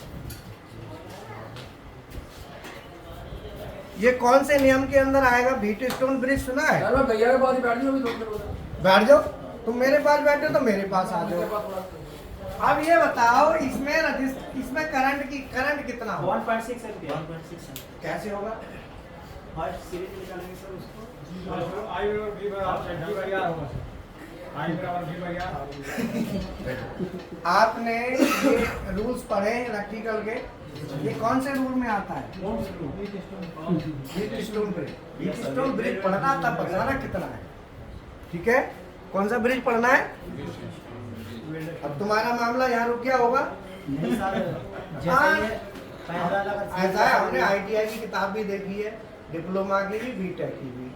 Speaker 1: ये कौन से नियम के अंदर आएगा? व्हीट स्टोन ब्रिज सुना है?
Speaker 7: यार मैं भैया के पास ही बैठ जाऊँ अभी 2 मिनट
Speaker 1: बैठ जाओ, तुम मेरे पास बैठे हो तो मेरे पास आ
Speaker 7: मेरे
Speaker 1: जाओ।
Speaker 7: पास थोड़ा
Speaker 1: अब ये बताओ, इसमें करंट कितना होगा?
Speaker 6: 1.6 एम्पियर
Speaker 8: 1.6
Speaker 1: कैसे होगा?
Speaker 6: और सीरीज निकालेंगे सर उसको।
Speaker 2: आई बराबर V बराबर D बाई R होगा सर। आई बराबर V बाई R।
Speaker 1: आपने ये रूल्स पढ़े हैं इलेक्ट्रिकल के? ये कौन से रूल में आता है? Wheat stone bridge. Wheat stone bridge पढ़ना तब बताना कितना है, ठीक है? कौन सा ब्रिज पढ़ना है? अब तुम्हारा मामला यहाँ रुक गया होगा।
Speaker 6: नहीं सर,
Speaker 1: हाँ।
Speaker 6: जैसे ये पहला लगा
Speaker 1: ऐसा है, हमने ITI की किताब भी देखी है, डिप्लोमा की भी, बीटेक की भी,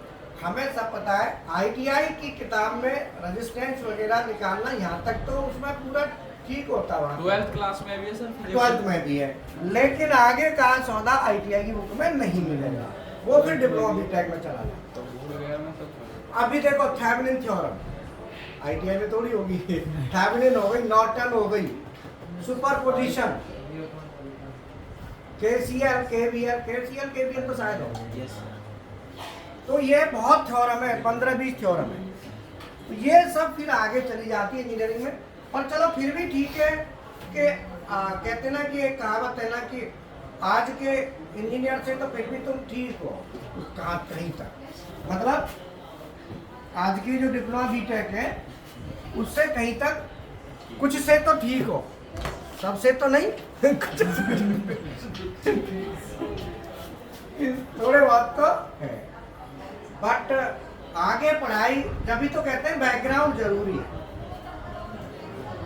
Speaker 1: हमें सब पता है। ITI की किताब में रेजिस्टेंस वगैरह निकालना यहाँ तक तो उसमें पूरा ठीक होता है,
Speaker 4: 12th क्लास में भी है सर।
Speaker 1: 12th में भी है, लेकिन आगे का सौदा ITI की बुक में नहीं मिलेगा, वो फिर डिप्लोमा बीटेक में चला जाए। अभी देखो थेवेनिन थ्योरम ITI में थोड़ी होगी। थेवेनिन हो गई, नॉर्टन हो गई, सुपरपोजिशन, KCL KVL तो शायद हो।
Speaker 8: यस
Speaker 1: तो ये बहुत थ्योरम है, 15-20 थ्योरम है। तो ये सब फिर आगे चली जाती है इंजीनियरिंग में। पर चलो फिर भी ठीक है कि कहते ना कि एक कहावत है ना कि आज के इंजीनियर से तो फिर भी तुम ठीक हो कहाँ कहीं तक, मतलब आज की जो डिप्लोमा बीटेक है उससे कहीं तक कुछ से तो ठीक हो, सबसे तो नहीं। थोड़े बहुत तो है, बट आगे पढ़ाई जब तो कहते हैं बैकग्राउंड जरूरी है।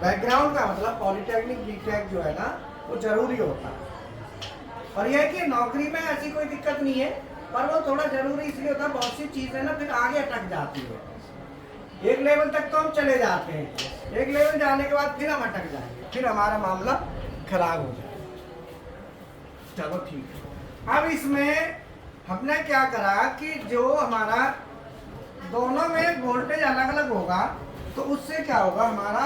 Speaker 1: बैकग्राउंड का मतलब पॉलिटेक्निक बीटेक जो है ना वो जरूरी होता है। और यह है कि नौकरी में ऐसी कोई दिक्कत नहीं है, पर वो थोड़ा जरूरी इसलिए होता है, बहुत सी चीजें ना फिर आगे अटक जाती है। एक लेवल तक तो हम चले जाते हैं, एक लेवल जाने के बाद फिर हम अटक जाएंगे, फिर हमारा मामला खराब हो जाएगा। चलो ठीक है। अब इसमें हमने क्या करा कि जो हमारा दोनों में वोल्टेज अलग अलग होगा तो उससे क्या होगा, हमारा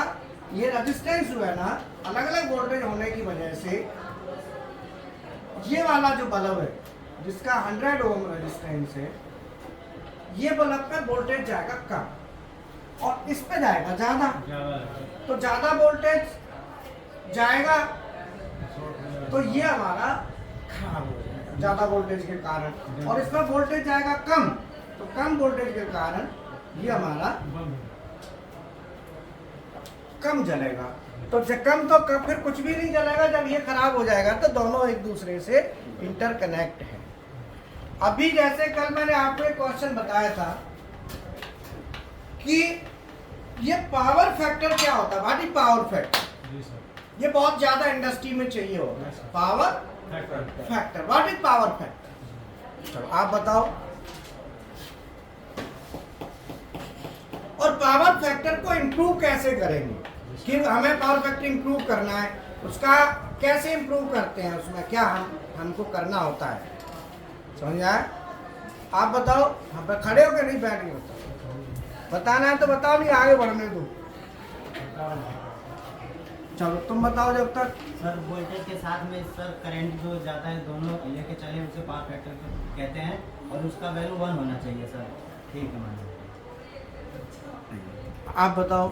Speaker 1: ये रेजिस्टेंस जो है ना अलग अलग वोल्टेज होने की वजह से ये वाला जो बल्ब है जिसका 100 ओम रेजिस्टेंस है, ये बल्ब पे वोल्टेज जाएगा कम और इस पे जाएगा ज्यादा। तो ज्यादा वोल्टेज जाएगा तो ये हमारा खराब हो जाएगा ज्यादा वोल्टेज के कारण, और इसमें वोल्टेज जाएगा कम तो कम वोल्टेज के कारण ये हमारा कम जलेगा। तो जब कम तो कम फिर कुछ भी नहीं जलेगा, जब ये खराब हो जाएगा तो दोनों एक दूसरे से इंटरकनेक्ट है। अभी जैसे कल मैंने आपको एक क्वेश्चन बताया था कि ये पावर फैक्टर क्या होता है, व्हाट इज पावर फैक्टर? ये बहुत ज्यादा इंडस्ट्री में चाहिए होगा, power factor. What is power factor? चलो आप बताओ। और पावर फैक्टर को इंप्रूव कैसे करेंगे, कि हमें पावर फैक्टर इंप्रूव करना है, उसका कैसे इंप्रूव करते हैं, उसमें क्या हमको करना होता है, समझ आए? आप बताओ, हम पे खड़े होकर नहीं बैठ गए, बताना है तो बताओ, नहीं आगे बढ़ने दो। चलो तुम बताओ जब तक।
Speaker 6: सर वोल्टेज के साथ में सर करंट जो जाता है दोनों लेके चले उसे पावर फैक्टर कहते हैं, और उसका वैल्यू 1 होना चाहिए सर। ठीक है मान लो।
Speaker 1: आप बताओ।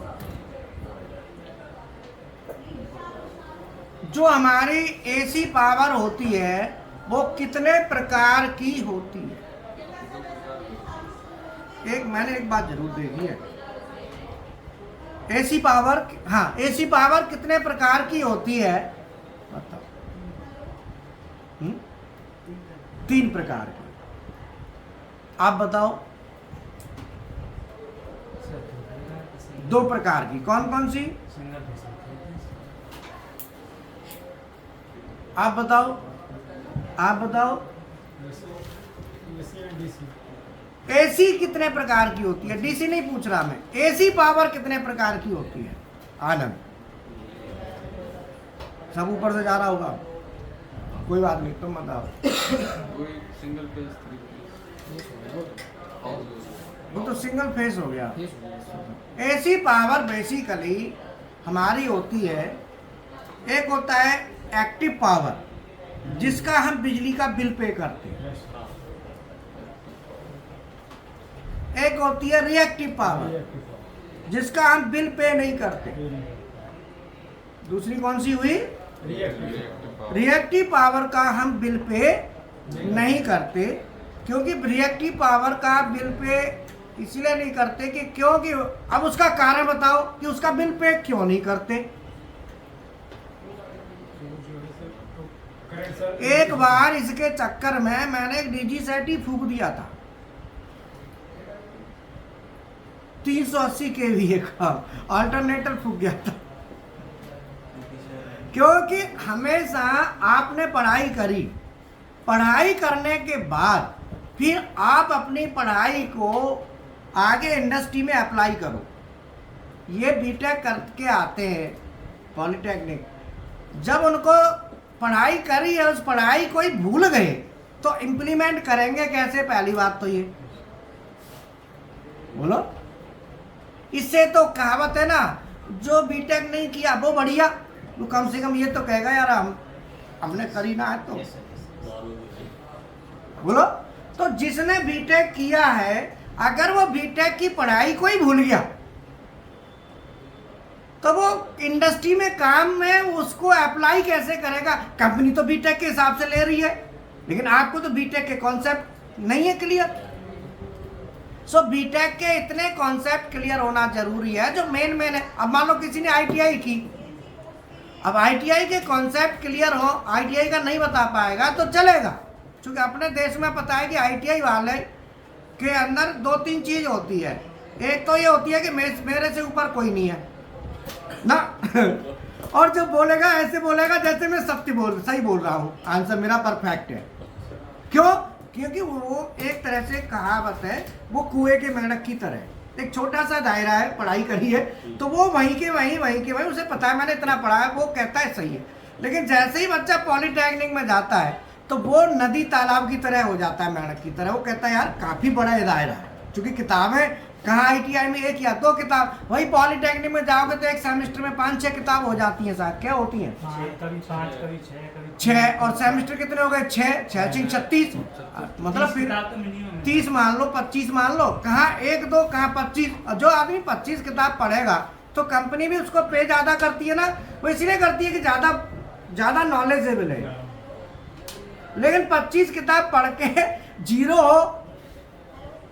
Speaker 1: जो हमारी एसी पावर होती है वो कितने प्रकार की होती है? मैंने एक बात जरूर देखी है, एसी पावर, हाँ एसी पावर कितने प्रकार की होती है बताओ? 3 प्रकार की। आप बताओ। 2 प्रकार की, कौन कौन सी? आप बताओ, आप बताओ। एसी कितने प्रकार की होती है? डीसी नहीं पूछ रहा मैं, एसी पावर कितने प्रकार की होती है? आनंद सब ऊपर से जा रहा होगा। कोई बात नहीं, तुम बताओ।
Speaker 4: कोई सिंगल पेज 3
Speaker 1: वो तो सिंगल फेस हो गया।
Speaker 3: फेस हो गया।
Speaker 1: एसी पावर बेसिकली हमारी होती है, एक होता है एक्टिव पावर जिसका हम बिजली का बिल पे करते हैं, एक होती है रिएक्टिव पावर जिसका हम बिल पे नहीं करते। दूसरी कौन सी हुई? रिएक्टिव पावर का हम बिल पे नहीं करते, क्योंकि रिएक्टिव पावर का बिल पे इसलिए नहीं करते कि क्योंकि अब उसका कारण बताओ कि उसका बिल पे क्यों नहीं करते। एक बार इसके चक्कर में मैंने एक डीजी सेट ही फूक दिया था 380 kVA का, अल्टरनेटर फूक गया था। क्योंकि हमेशा आपने पढ़ाई करी, पढ़ाई करने के बाद फिर आप अपनी पढ़ाई को आगे इंडस्ट्री में अप्लाई करो। ये बीटेक करके आते हैं पॉलिटेक्निक, जब उनको पढ़ाई करी है, उस पढ़ाई को ही भूल गए तो इम्प्लीमेंट करेंगे कैसे? पहली बात तो ये बोलो। इससे तो कहावत है ना, जो बीटेक नहीं किया वो बढ़िया, वो कम से कम ये तो कहेगा यार हमने करी ना है तो बोलो। तो जिसने बीटेक किया है, अगर वो बीटेक की पढ़ाई को ही भूल गया तो वो इंडस्ट्री में काम में उसको अप्लाई कैसे करेगा? कंपनी तो बीटेक के हिसाब से ले रही है, लेकिन आपको तो बीटेक के कॉन्सेप्ट नहीं है क्लियर। सो बीटेक के इतने कॉन्सेप्ट क्लियर होना जरूरी है जो मेन है। अब मान लो किसी ने आईटीआई की, अब आईटीआई के कॉन्सेप्ट क्लियर हो, आईटीआई का नहीं बता पाएगा तो चलेगा, क्योंकि अपने देश में पता है कि आईटीआई वाले के अंदर 2-3 चीज होती है। एक तो ये होती है कि मेरे से ऊपर कोई नहीं है ना और जो बोलेगा ऐसे बोलेगा जैसे मैं सही बोल रहा हूँ, आंसर मेरा परफेक्ट है। क्यों? क्योंकि वो एक तरह से कहावत है, वो कुएं के मेंढक की तरह, एक छोटा सा दायरा है, पढ़ाई करी है तो वो वहीं के वहीं उसे पता है मैंने इतना पढ़ा है, वो कहता है सही है। लेकिन जैसे ही बच्चा पॉलिटेक्निक में जाता है तो वो नदी तालाब की तरह हो जाता है, मेंढक की तरह। वो कहता है यार काफ़ी बड़ा ये दायरा है, क्योंकि किताबें कहाँ आईटीआई में 1 या 2 किताब, वही पॉलिटेक्निक में जाओगे तो एक सेमेस्टर में 5-6 किताब हो जाती हैं साहब। क्या होती हैं? 6 और सेमेस्टर कितने हो गए? 6 36, मतलब फिर 30 मान लो, 25 मान लो, कहाँ 1-2 कहाँ 25। और जो आदमी 25 किताब पढ़ेगा तो कंपनी भी उसको पे ज़्यादा करती है ना, वो इसलिए करती है कि ज़्यादा नॉलेजेबल है। लेकिन 25 किताब पढ़ के 0 हो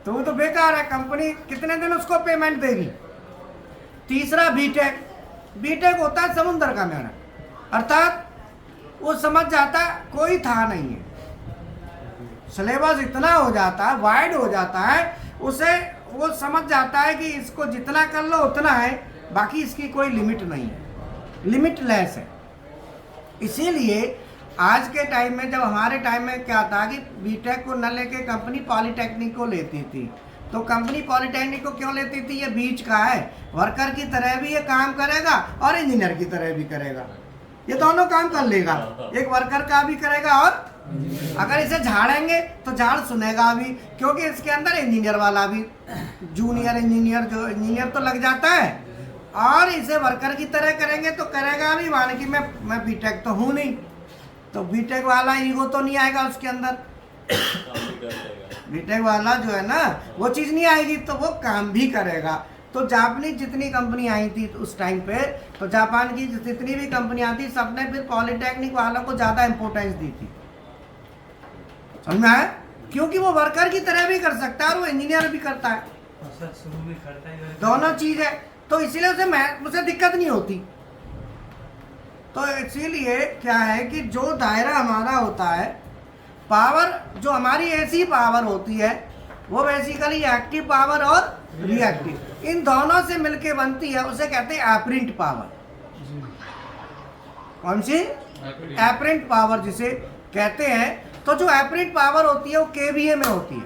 Speaker 1: तो वो तो बेकार है, कंपनी कितने दिन उसको पेमेंट देगी। तीसरा बीटेक होता है समुद्र का मेंढक, अर्थात वो समझ जाता है कोई था नहीं है, सिलेबस इतना हो जाता है, वाइड हो जाता है, उसे वो समझ जाता है कि इसको जितना कर लो उतना है, बाकी इसकी कोई लिमिट नहीं है, लिमिटलेस है। इसीलिए आज के टाइम में, जब हमारे टाइम में क्या था कि बीटेक को न लेके कंपनी पॉलिटेक्निक को लेती थी, तो कंपनी पॉलिटेक्निक को क्यों लेती थी? ये बीच का है, वर्कर की तरह भी ये काम करेगा और इंजीनियर की तरह भी करेगा, ये दोनों काम कर लेगा, एक वर्कर का भी करेगा और अगर इसे झाड़ेंगे तो झाड़ सुनेगा भी, क्योंकि इसके अंदर इंजीनियर वाला भी, जूनियर इंजीनियर जो इंजीनियर तो लग जाता है, और इसे वर्कर की तरह करेंगे तो करेगा भी। मान कि मैं बीटेक तो हूँ नहीं, तो बीटेक वाला ईगो तो नहीं आएगा उसके अंदर, बीटेक वाला जो है ना वो चीज़ नहीं आएगी, तो वो काम भी करेगा। तो जापानी जितनी कंपनी आई थी उस टाइम पे, तो जापान की जितनी भी कंपनियां थी सबने फिर पॉलिटेक्निक वालों को ज़्यादा इम्पोर्टेंस दी थी, समझ में आया? क्योंकि वो वर्कर की तरह भी कर सकता है और वो इंजीनियर भी करता है, दोनों चीज़ है, तो इसीलिए उसे दिक्कत नहीं होती। तो इसीलिए क्या है कि जो दायरा हमारा होता है, पावर जो हमारी ऐसी पावर होती है वो बेसिकली एक्टिव पावर और रिएक्टिव, इन दोनों से मिलके बनती है, उसे कहते हैं एपरेंट पावर। कौन सी? एपरेंट पावर जिसे कहते हैं। तो जो एपरेंट पावर होती है वो केवीए में होती है,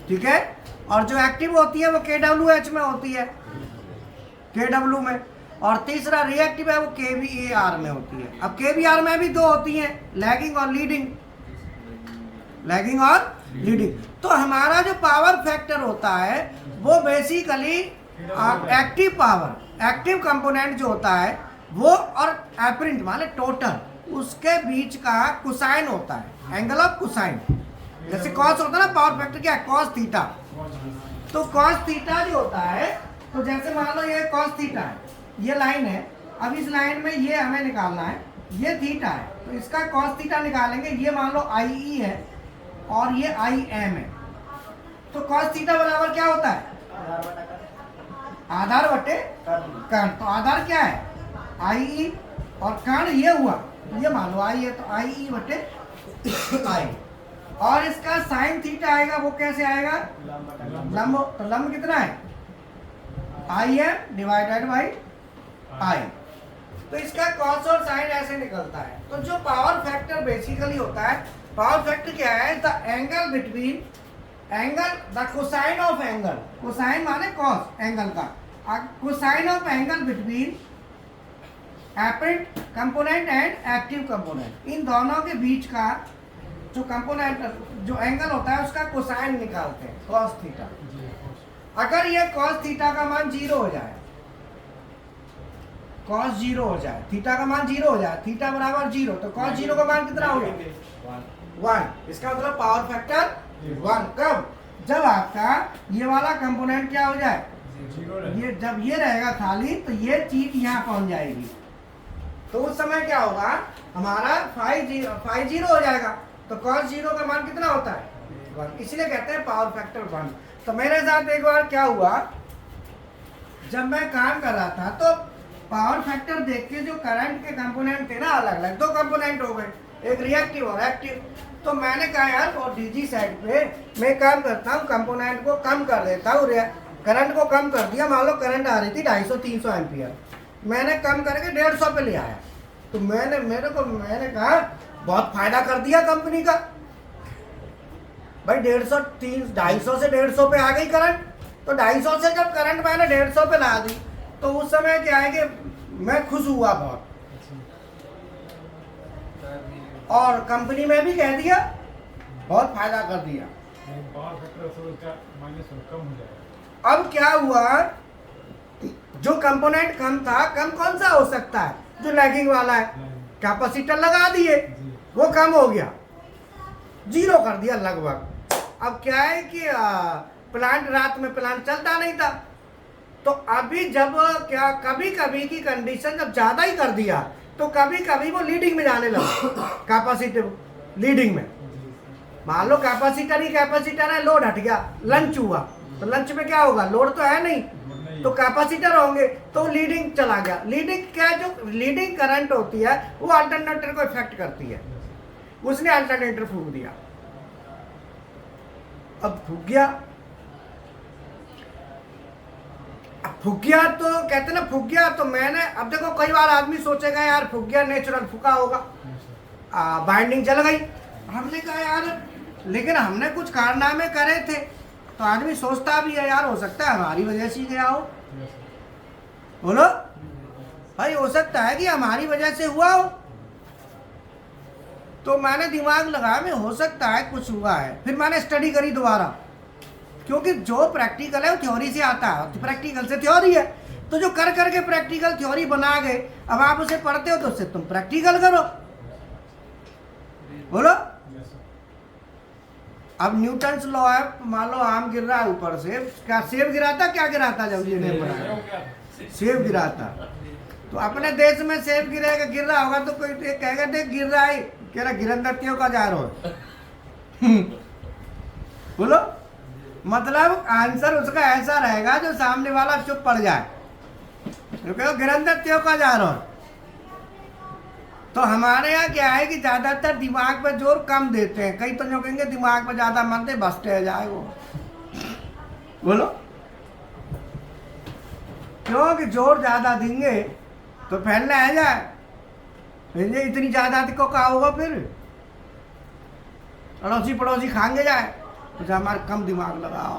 Speaker 1: ठीक है, और जो एक्टिव होती है वो केडब्ल्यूएच में होती है, केडब्ल्यू में। और तीसरा रिएक्टिव है वो KVAR में होती है। अब KVAR में भी दो होती हैं, लैगिंग और लीडिंग, लैगिंग और लीडिंग। तो हमारा जो पावर फैक्टर होता है वो basically active power, active component जो होता है वो और एपरेंट माने टोटल, उसके बीच का कोसाइन होता है, एंगल ऑफ कोसाइन। जैसे कॉस होता है ना, पावर फैक्टर क्या है, कॉस थीटा। तो कॉस थीटा जो होता है, तो जैसे मान लो ये कॉस थीटा है, ये लाइन है, अब इस लाइन में ये हमें निकालना है, ये थीटा है, तो इसका कॉस थीटा निकालेंगे। ये मान लो IE है और ये IM है, तो कॉस थीटा बराबर क्या होता है, आधार बटे कर्ण। तो आधार क्या है IE और कर्ण ये हुआ, ये मान लो I है, तो IE बटे I। और इसका साइन थीटा आएगा, वो कैसे आएगा, लंब। तो लंब कितना है, IM डिवाइडेड बाई I। तो इसका कॉस और साइन ऐसे निकलता है। तो जो पावर फैक्टर बेसिकली होता है, पावर फैक्टर क्या है, the angle between, angle the cosine of angle, cosine माने कॉस एंगल का, cosine of angle between apparent component and active component, इन दोनों के बीच का जो कंपोनेंट, जो एंगल होता है उसका कोसाइन निकालते हैं, कॉस थीटा। अगर ये कॉस थीटा का मान 0 हो जाए, कॉस 0 हो जाए, थीटा का मान 0 हो जाए, थीटा बराबर 0, तो कॉस 0 का मान कितना हो गया, 1। इसका मतलब पावर फैक्टर 1। कब, जब आपका ये वाला कंपोनेंट क्या हो जाए, ये जब ये रहेगा खाली, तो ये चीज यहाँ पहुंच जाएगी, तो उस समय क्या होगा, हमारा 5 0 हो जाएगा। तो cos 0 का मान कितना होता है, 1, इसलिए कहते हैं पावर फैक्टर 1। तो मेरे साथ एक बार क्या हुआ, जब मैं काम कर रहा था तो पावर फैक्टर देख के जो करंट के कंपोनेंट थे ना, अलग अलग 2 कंपोनेंट हो गए, एक रिएक्टिव और एक्टिव। तो मैंने कहा यार और DG साइड पे मैं काम करता हूँ, कंपोनेंट को कम कर देता हूँ, करंट को कम कर दिया। मान लो करंट आ रही थी 250-300 एम्पियर, मैंने कम करके 150 पे ले आया। तो मैंने कहा बहुत फायदा कर दिया कंपनी का भाई, 250 से 150 पे आ गई करंट। तो 250 से जब करंट मैंने 150 पे ला दी, तो उस समय क्या है कि मैं खुश हुआ बहुत, और कंपनी में भी कह दिया बहुत फायदा कर दिया।
Speaker 2: पावर फैक्टर से उसका माइनस कम हो जाएगा।
Speaker 1: अब क्या हुआ, जो कंपोनेंट कम था, कम कौन सा हो सकता है, जो लैगिंग वाला है, कैपेसिटर लगा दिए, वो कम हो गया, 0 कर दिया लगभग। अब क्या है कि प्लांट, रात में प्लांट चलता नहीं था, तो अभी जब क्या कभी कभी की कंडीशन जब ज़्यादा ही कर दिया, तो कभी कभी वो लीडिंग में जाने लगा, कैपेसिटर लीडिंग में। मान लो कैपेसिटर ही कैपेसिटर है, लोड हट गया, लंच हुआ, तो लंच में क्या होगा, लोड तो है नहीं, तो कैपेसिटर होंगे, तो लीडिंग चला गया। लीडिंग क्या, जो लीडिंग करंट होती है वो अल्टरनेटर को इफेक्ट करती है, उसने अल्टरनेटर फूंक दिया। अब फूक गया, तो कहते ना फूक गया, तो मैंने, अब देखो कई बार आदमी सोचेगा यार फूक गया, नेचुरल फूका होगा, बाइंडिंग चल गई। हमने कहा यार, लेकिन हमने कुछ कारनामे करे थे, तो आदमी सोचता भी है यार हो सकता है हमारी वजह से ही गया हो। बोलो भाई, हो सकता है कि हमारी वजह से हुआ हो। तो मैंने दिमाग लगाया, में हो सकता है कुछ हुआ है। फिर मैंने स्टडी करी दोबारा, क्योंकि जो प्रैक्टिकल है वो थ्योरी से आता है, तो प्रैक्टिकल से थ्योरी है, तो जो कर करके प्रैक्टिकल थ्योरी बना गए, अब आप उसे पढ़ते हो तो उससे तुम प्रैक्टिकल करो। बोलो, अब न्यूटन्स लॉ है, मान लो आम गिर रहा है ऊपर से, क्या सेब गिराता, क्या गिराता, जब ये नहीं बनाया सेब गिराता। तो अपने देश में सेब गिरेगा, गिर रहा होगा तो कोई कहेगा देख गिर रहा है, कह रहा गिरंदतियों का जा रहा है। बोलो, मतलब आंसर उसका ऐसा रहेगा जो सामने वाला चुप पड़ जाए, तो कहो गिरंदतियों का जा रहा है। तो हमारे यहाँ क्या है कि ज्यादातर दिमाग पे जोर कम देते हैं, कई तो जो कहेंगे दिमाग पे ज्यादा मत दे, बस जाए वो। बोलो, क्योंकि जोर ज्यादा देंगे तो फैलने आ जाए, इतनी ज्यादा को कहा होगा, फिर अड़ोसी पड़ोसी खाएंगे जाए, तो हमारे कम दिमाग लगाओ।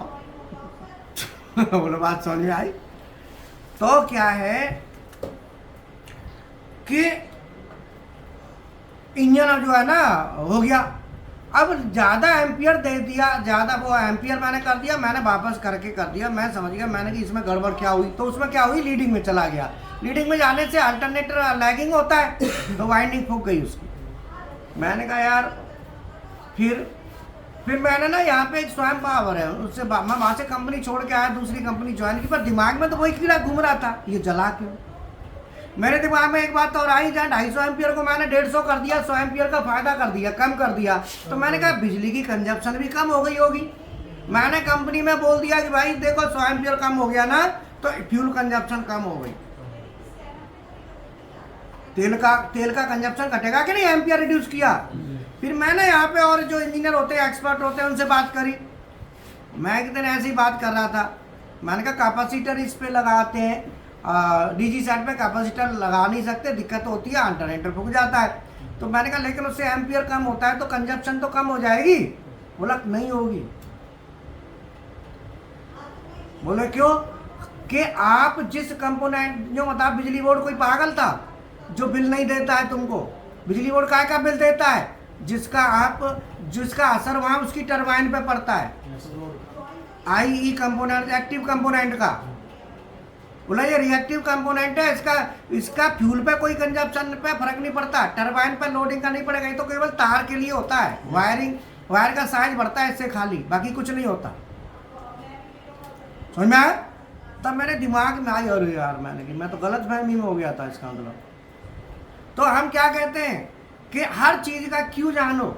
Speaker 1: बोलो, बात समझ में आई। तो क्या है कि इंजन जो है ना हो गया, अब ज़्यादा एम्पियर दे दिया, ज़्यादा वो एम्पियर मैंने कर दिया, मैंने वापस करके कर दिया, मैं समझ गया मैंने कि इसमें गड़बड़ क्या हुई, तो उसमें क्या हुई, लीडिंग में चला गया। लीडिंग में जाने से अल्टरनेटर लैगिंग होता है, तो वाइंडिंग फूक गई उसकी। मैंने कहा यार, फिर मैंने ना यहाँ पे एक स्वयं पावर है उससे मैं वहाँ से कंपनी छोड़ के आया, दूसरी कंपनी ज्वाइन की, पर दिमाग में तो वही कीड़ा घूम रहा था, ये जला क्यों। मेरे दिमाग में एक बात और आई, जहाँ 250 एम्पियर को मैंने 150 कर दिया, 100 एम्पियर का फायदा कर दिया, कम कर दिया, तो मैंने कहा बिजली की कंजप्शन भी कम हो गई होगी। मैंने कंपनी में बोल दिया कि भाई देखो 100 एम्पियर कम हो गया ना, तो फ्यूल कंजप्शन कम हो गई, तेल का कंजप्शन घटेगा कि नहीं, एम्पियर रिड्यूस किया। फिर मैंने यहाँ पे और जो इंजीनियर होते हैं, एक्सपर्ट होते हैं, उनसे बात करी। मैं एक दिन ऐसी बात कर रहा था, मैंने कहा कैपेसिटर इस पे लगाते हैं, डीजी सेट पे कैपेसिटर लगा नहीं सकते, दिक्कत होती है, अल्टरनेटर फूक जाता है। तो मैंने कहा लेकिन उससे एम्पियर कम होता है तो कंजप्शन तो कम हो जाएगी। बोला नहीं होगी। बोले क्यों? कि आप जिस कंपोनेंट, जो मतलब बिजली बोर्ड कोई पागल था जो बिल नहीं देता है तुमको। बिजली बोर्ड काय का बिल देता है? जिसका असर वहां उसकी टरबाइन पे पड़ता है, IE कंपोनेंट, एक्टिव कंपोनेंट का। बोला ये रिएक्टिव कंपोनेंट है, इसका फ्यूल पे कोई कंजप्शन पे फर्क नहीं पड़ता, टरबाइन पे लोडिंग का नहीं पड़ेगा, ये तो केवल तार के लिए होता है, वायर का साइज बढ़ता है इससे खाली, बाकी कुछ नहीं होता। समझ में आया? तब मेरे दिमाग में आई, अरे यार मैंने कि मैं तो गलत फहमी में हो गया था इसका मतलब। तो हम क्या कहते हैं कि हर चीज का क्यों जानो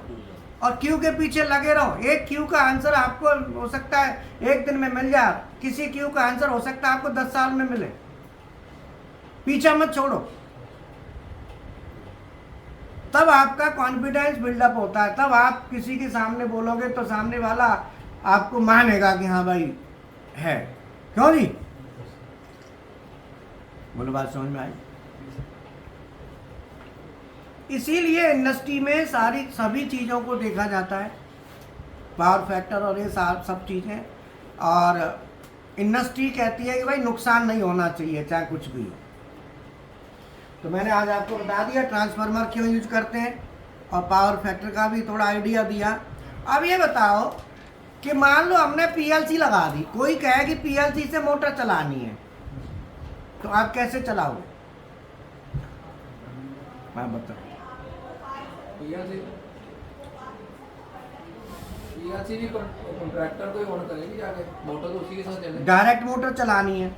Speaker 1: और क्यों के पीछे लगे रहो। एक क्यों का आंसर आपको हो सकता है एक दिन में मिल जाए, किसी क्यों का आंसर हो सकता है आपको 10 साल में मिले। पीछा मत छोड़ो, तब आपका कॉन्फिडेंस बिल्डअप होता है, तब आप किसी के सामने बोलोगे तो सामने वाला आपको मानेगा कि हाँ भाई है। क्यों जी? बोलो, बात समझ में आई? इसीलिए इंडस्ट्री में सभी चीज़ों को देखा जाता है, पावर फैक्टर और ये सब चीज़ें, और इंडस्ट्री कहती है कि भाई नुकसान नहीं होना चाहिए चाहे कुछ भी हो। तो मैंने आज आपको बता दिया ट्रांसफार्मर क्यों यूज करते हैं और पावर फैक्टर का भी थोड़ा आइडिया दिया। अब ये बताओ कि मान लो हमने PLC लगा दी, कोई कहे कि PLC से मोटर चलानी है, तो आप कैसे चलाओगे? मैं बताऊँ।
Speaker 7: PLC भी कॉन्ट्रैक्टर को ही ऑन करेगी जाके, मोटर तो उसी के साथ चलेगी।
Speaker 1: डायरेक्ट मोटर चलानी है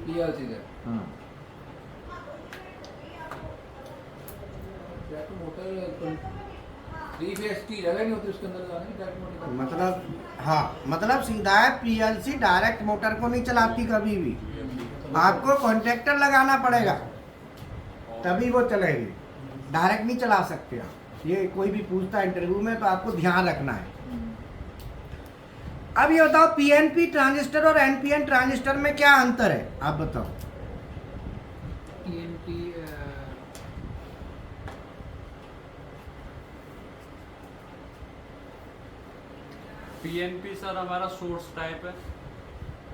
Speaker 7: PLC से।
Speaker 1: हाँ।
Speaker 7: डायरेक्ट मोटर 3 फेज की जगह नहीं होती उसके अंदर लगाने की, डायरेक्ट मोटर।
Speaker 1: मतलब हाँ, मतलब सीधा है, PLC डायरेक्ट मोटर को नहीं चलाती कभी भी, आपको कॉन्ट्रैक्टर लगाना पड़ेगा तभी वो चलेगी, डायरेक्ट नहीं चला सकते आप। ये कोई भी पूछता है इंटरव्यू में तो आपको ध्यान रखना है। अब ये बताओ PNP ट्रांजिस्टर और NPN ट्रांजिस्टर में क्या अंतर है, आप बताओ।
Speaker 4: PNP सर हमारा सोर्स टाइप है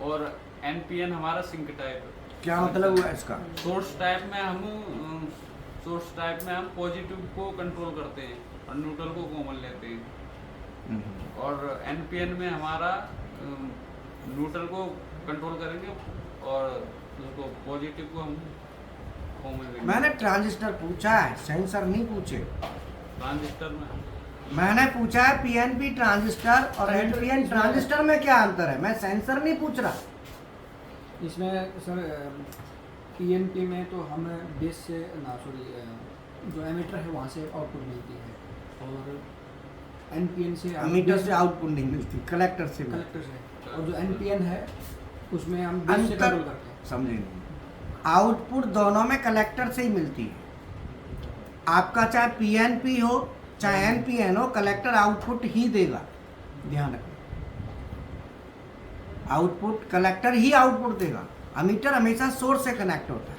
Speaker 4: और NPN हमारा सिंक टाइप है।
Speaker 1: क्या मतलब हुआ इसका?
Speaker 4: सोर्स टाइप में हम पॉजिटिव को कंट्रोल करते हैं और न्यूट्रल को कॉमन लेते हैं, और NPN में हमारा न्यूट्रल को कंट्रोल करेंगे और उसको पॉजिटिव को हम कॉमन लेंगे।
Speaker 1: मैंने ट्रांजिस्टर पूछा है, सेंसर नहीं पूछे।
Speaker 4: ट्रांजिस्टर में
Speaker 1: मैंने पूछा है PNP ट्रांजिस्टर और NPN ट्रांजिस्टर में क्या अंतर है, मैं सेंसर नहीं पूछ रहा।
Speaker 3: इसमें सर PNP में तो हमें बेस से जो एमीटर है वहाँ से आउटपुट मिलती है, और NPN से
Speaker 1: एमीटर से आउटपुट नहीं मिलती, कलेक्टर से मिलती।
Speaker 3: कलेक्टर से, और जो NPN है उसमें हम बेस से कंट्रोल करते हैं।
Speaker 1: समझे नहीं? आउटपुट दोनों में कलेक्टर से ही मिलती है। आपका चाहे PNP हो चाहे NPN हो, कलेक्टर आउटपुट ही देगा, ध्यान रखना। आउटपुट कलेक्टर ही आउटपुट देगा, एमीटर हमेशा सोर्स से कनेक्ट होता है।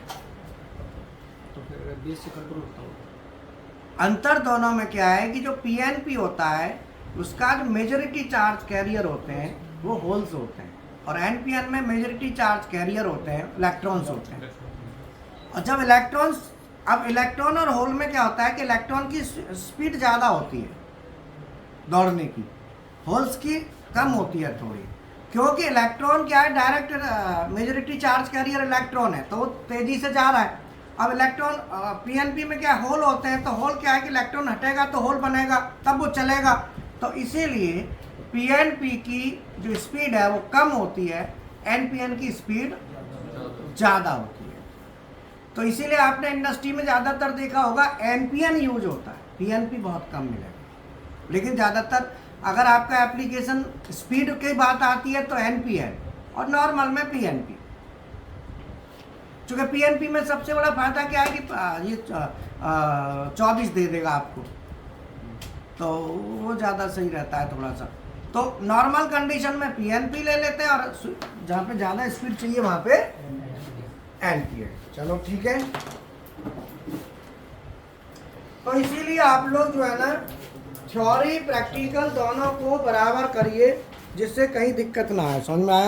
Speaker 3: तो फिर बेस से कंट्रोल होता है।
Speaker 1: अंतर दोनों में क्या है कि जो PNP होता है उसका जो मेजॉरिटी चार्ज कैरियर होते हैं वो होल्स होते हैं, और NPN में मेजॉरिटी चार्ज कैरियर होते हैं, इलेक्ट्रॉन्स होते हैं। और जब इलेक्ट्रॉन्स अब इलेक्ट्रॉन और होल में क्या होता है कि इलेक्ट्रॉन की स्पीड ज़्यादा होती है दौड़ने की, होल्स की कम होती है थोड़ी, क्योंकि इलेक्ट्रॉन क्या है, direct majority charge carrier electron है, तो वो तेज़ी से जा रहा है। अब इलेक्ट्रॉन पीएनपी में क्या होल होते हैं, तो होल क्या है कि इलेक्ट्रॉन हटेगा तो होल बनेगा, तब वो चलेगा। तो इसीलिए पीएनपी की जो स्पीड है वो कम होती है, एनपीएन की स्पीड ज़्यादा होती है। तो इसीलिए आपने इंडस्ट्री में ज़्यादातर देखा होगा एनपीएन यूज होता है, पीएनपी बहुत कम मिलेगा। लेकिन ज़्यादातर अगर आपका एप्लीकेशन स्पीड की बात आती है तो एनपीएन, और नॉर्मल में पीएनपी। चूँकि पीएनपी में सबसे बड़ा फायदा क्या है कि ये 24 दे देगा आपको, तो वो ज़्यादा सही रहता है थोड़ा सा। तो नॉर्मल कंडीशन में पीएनपी ले लेते हैं, और जहाँ पे ज़्यादा स्पीड चाहिए वहाँ पे एनपीएन। चलो ठीक है। तो इसीलिए आप लोग जो है ना थ्योरी प्रैक्टिकल दोनों को बराबर करिए, जिससे कहीं दिक्कत ना आए। समझ में आया?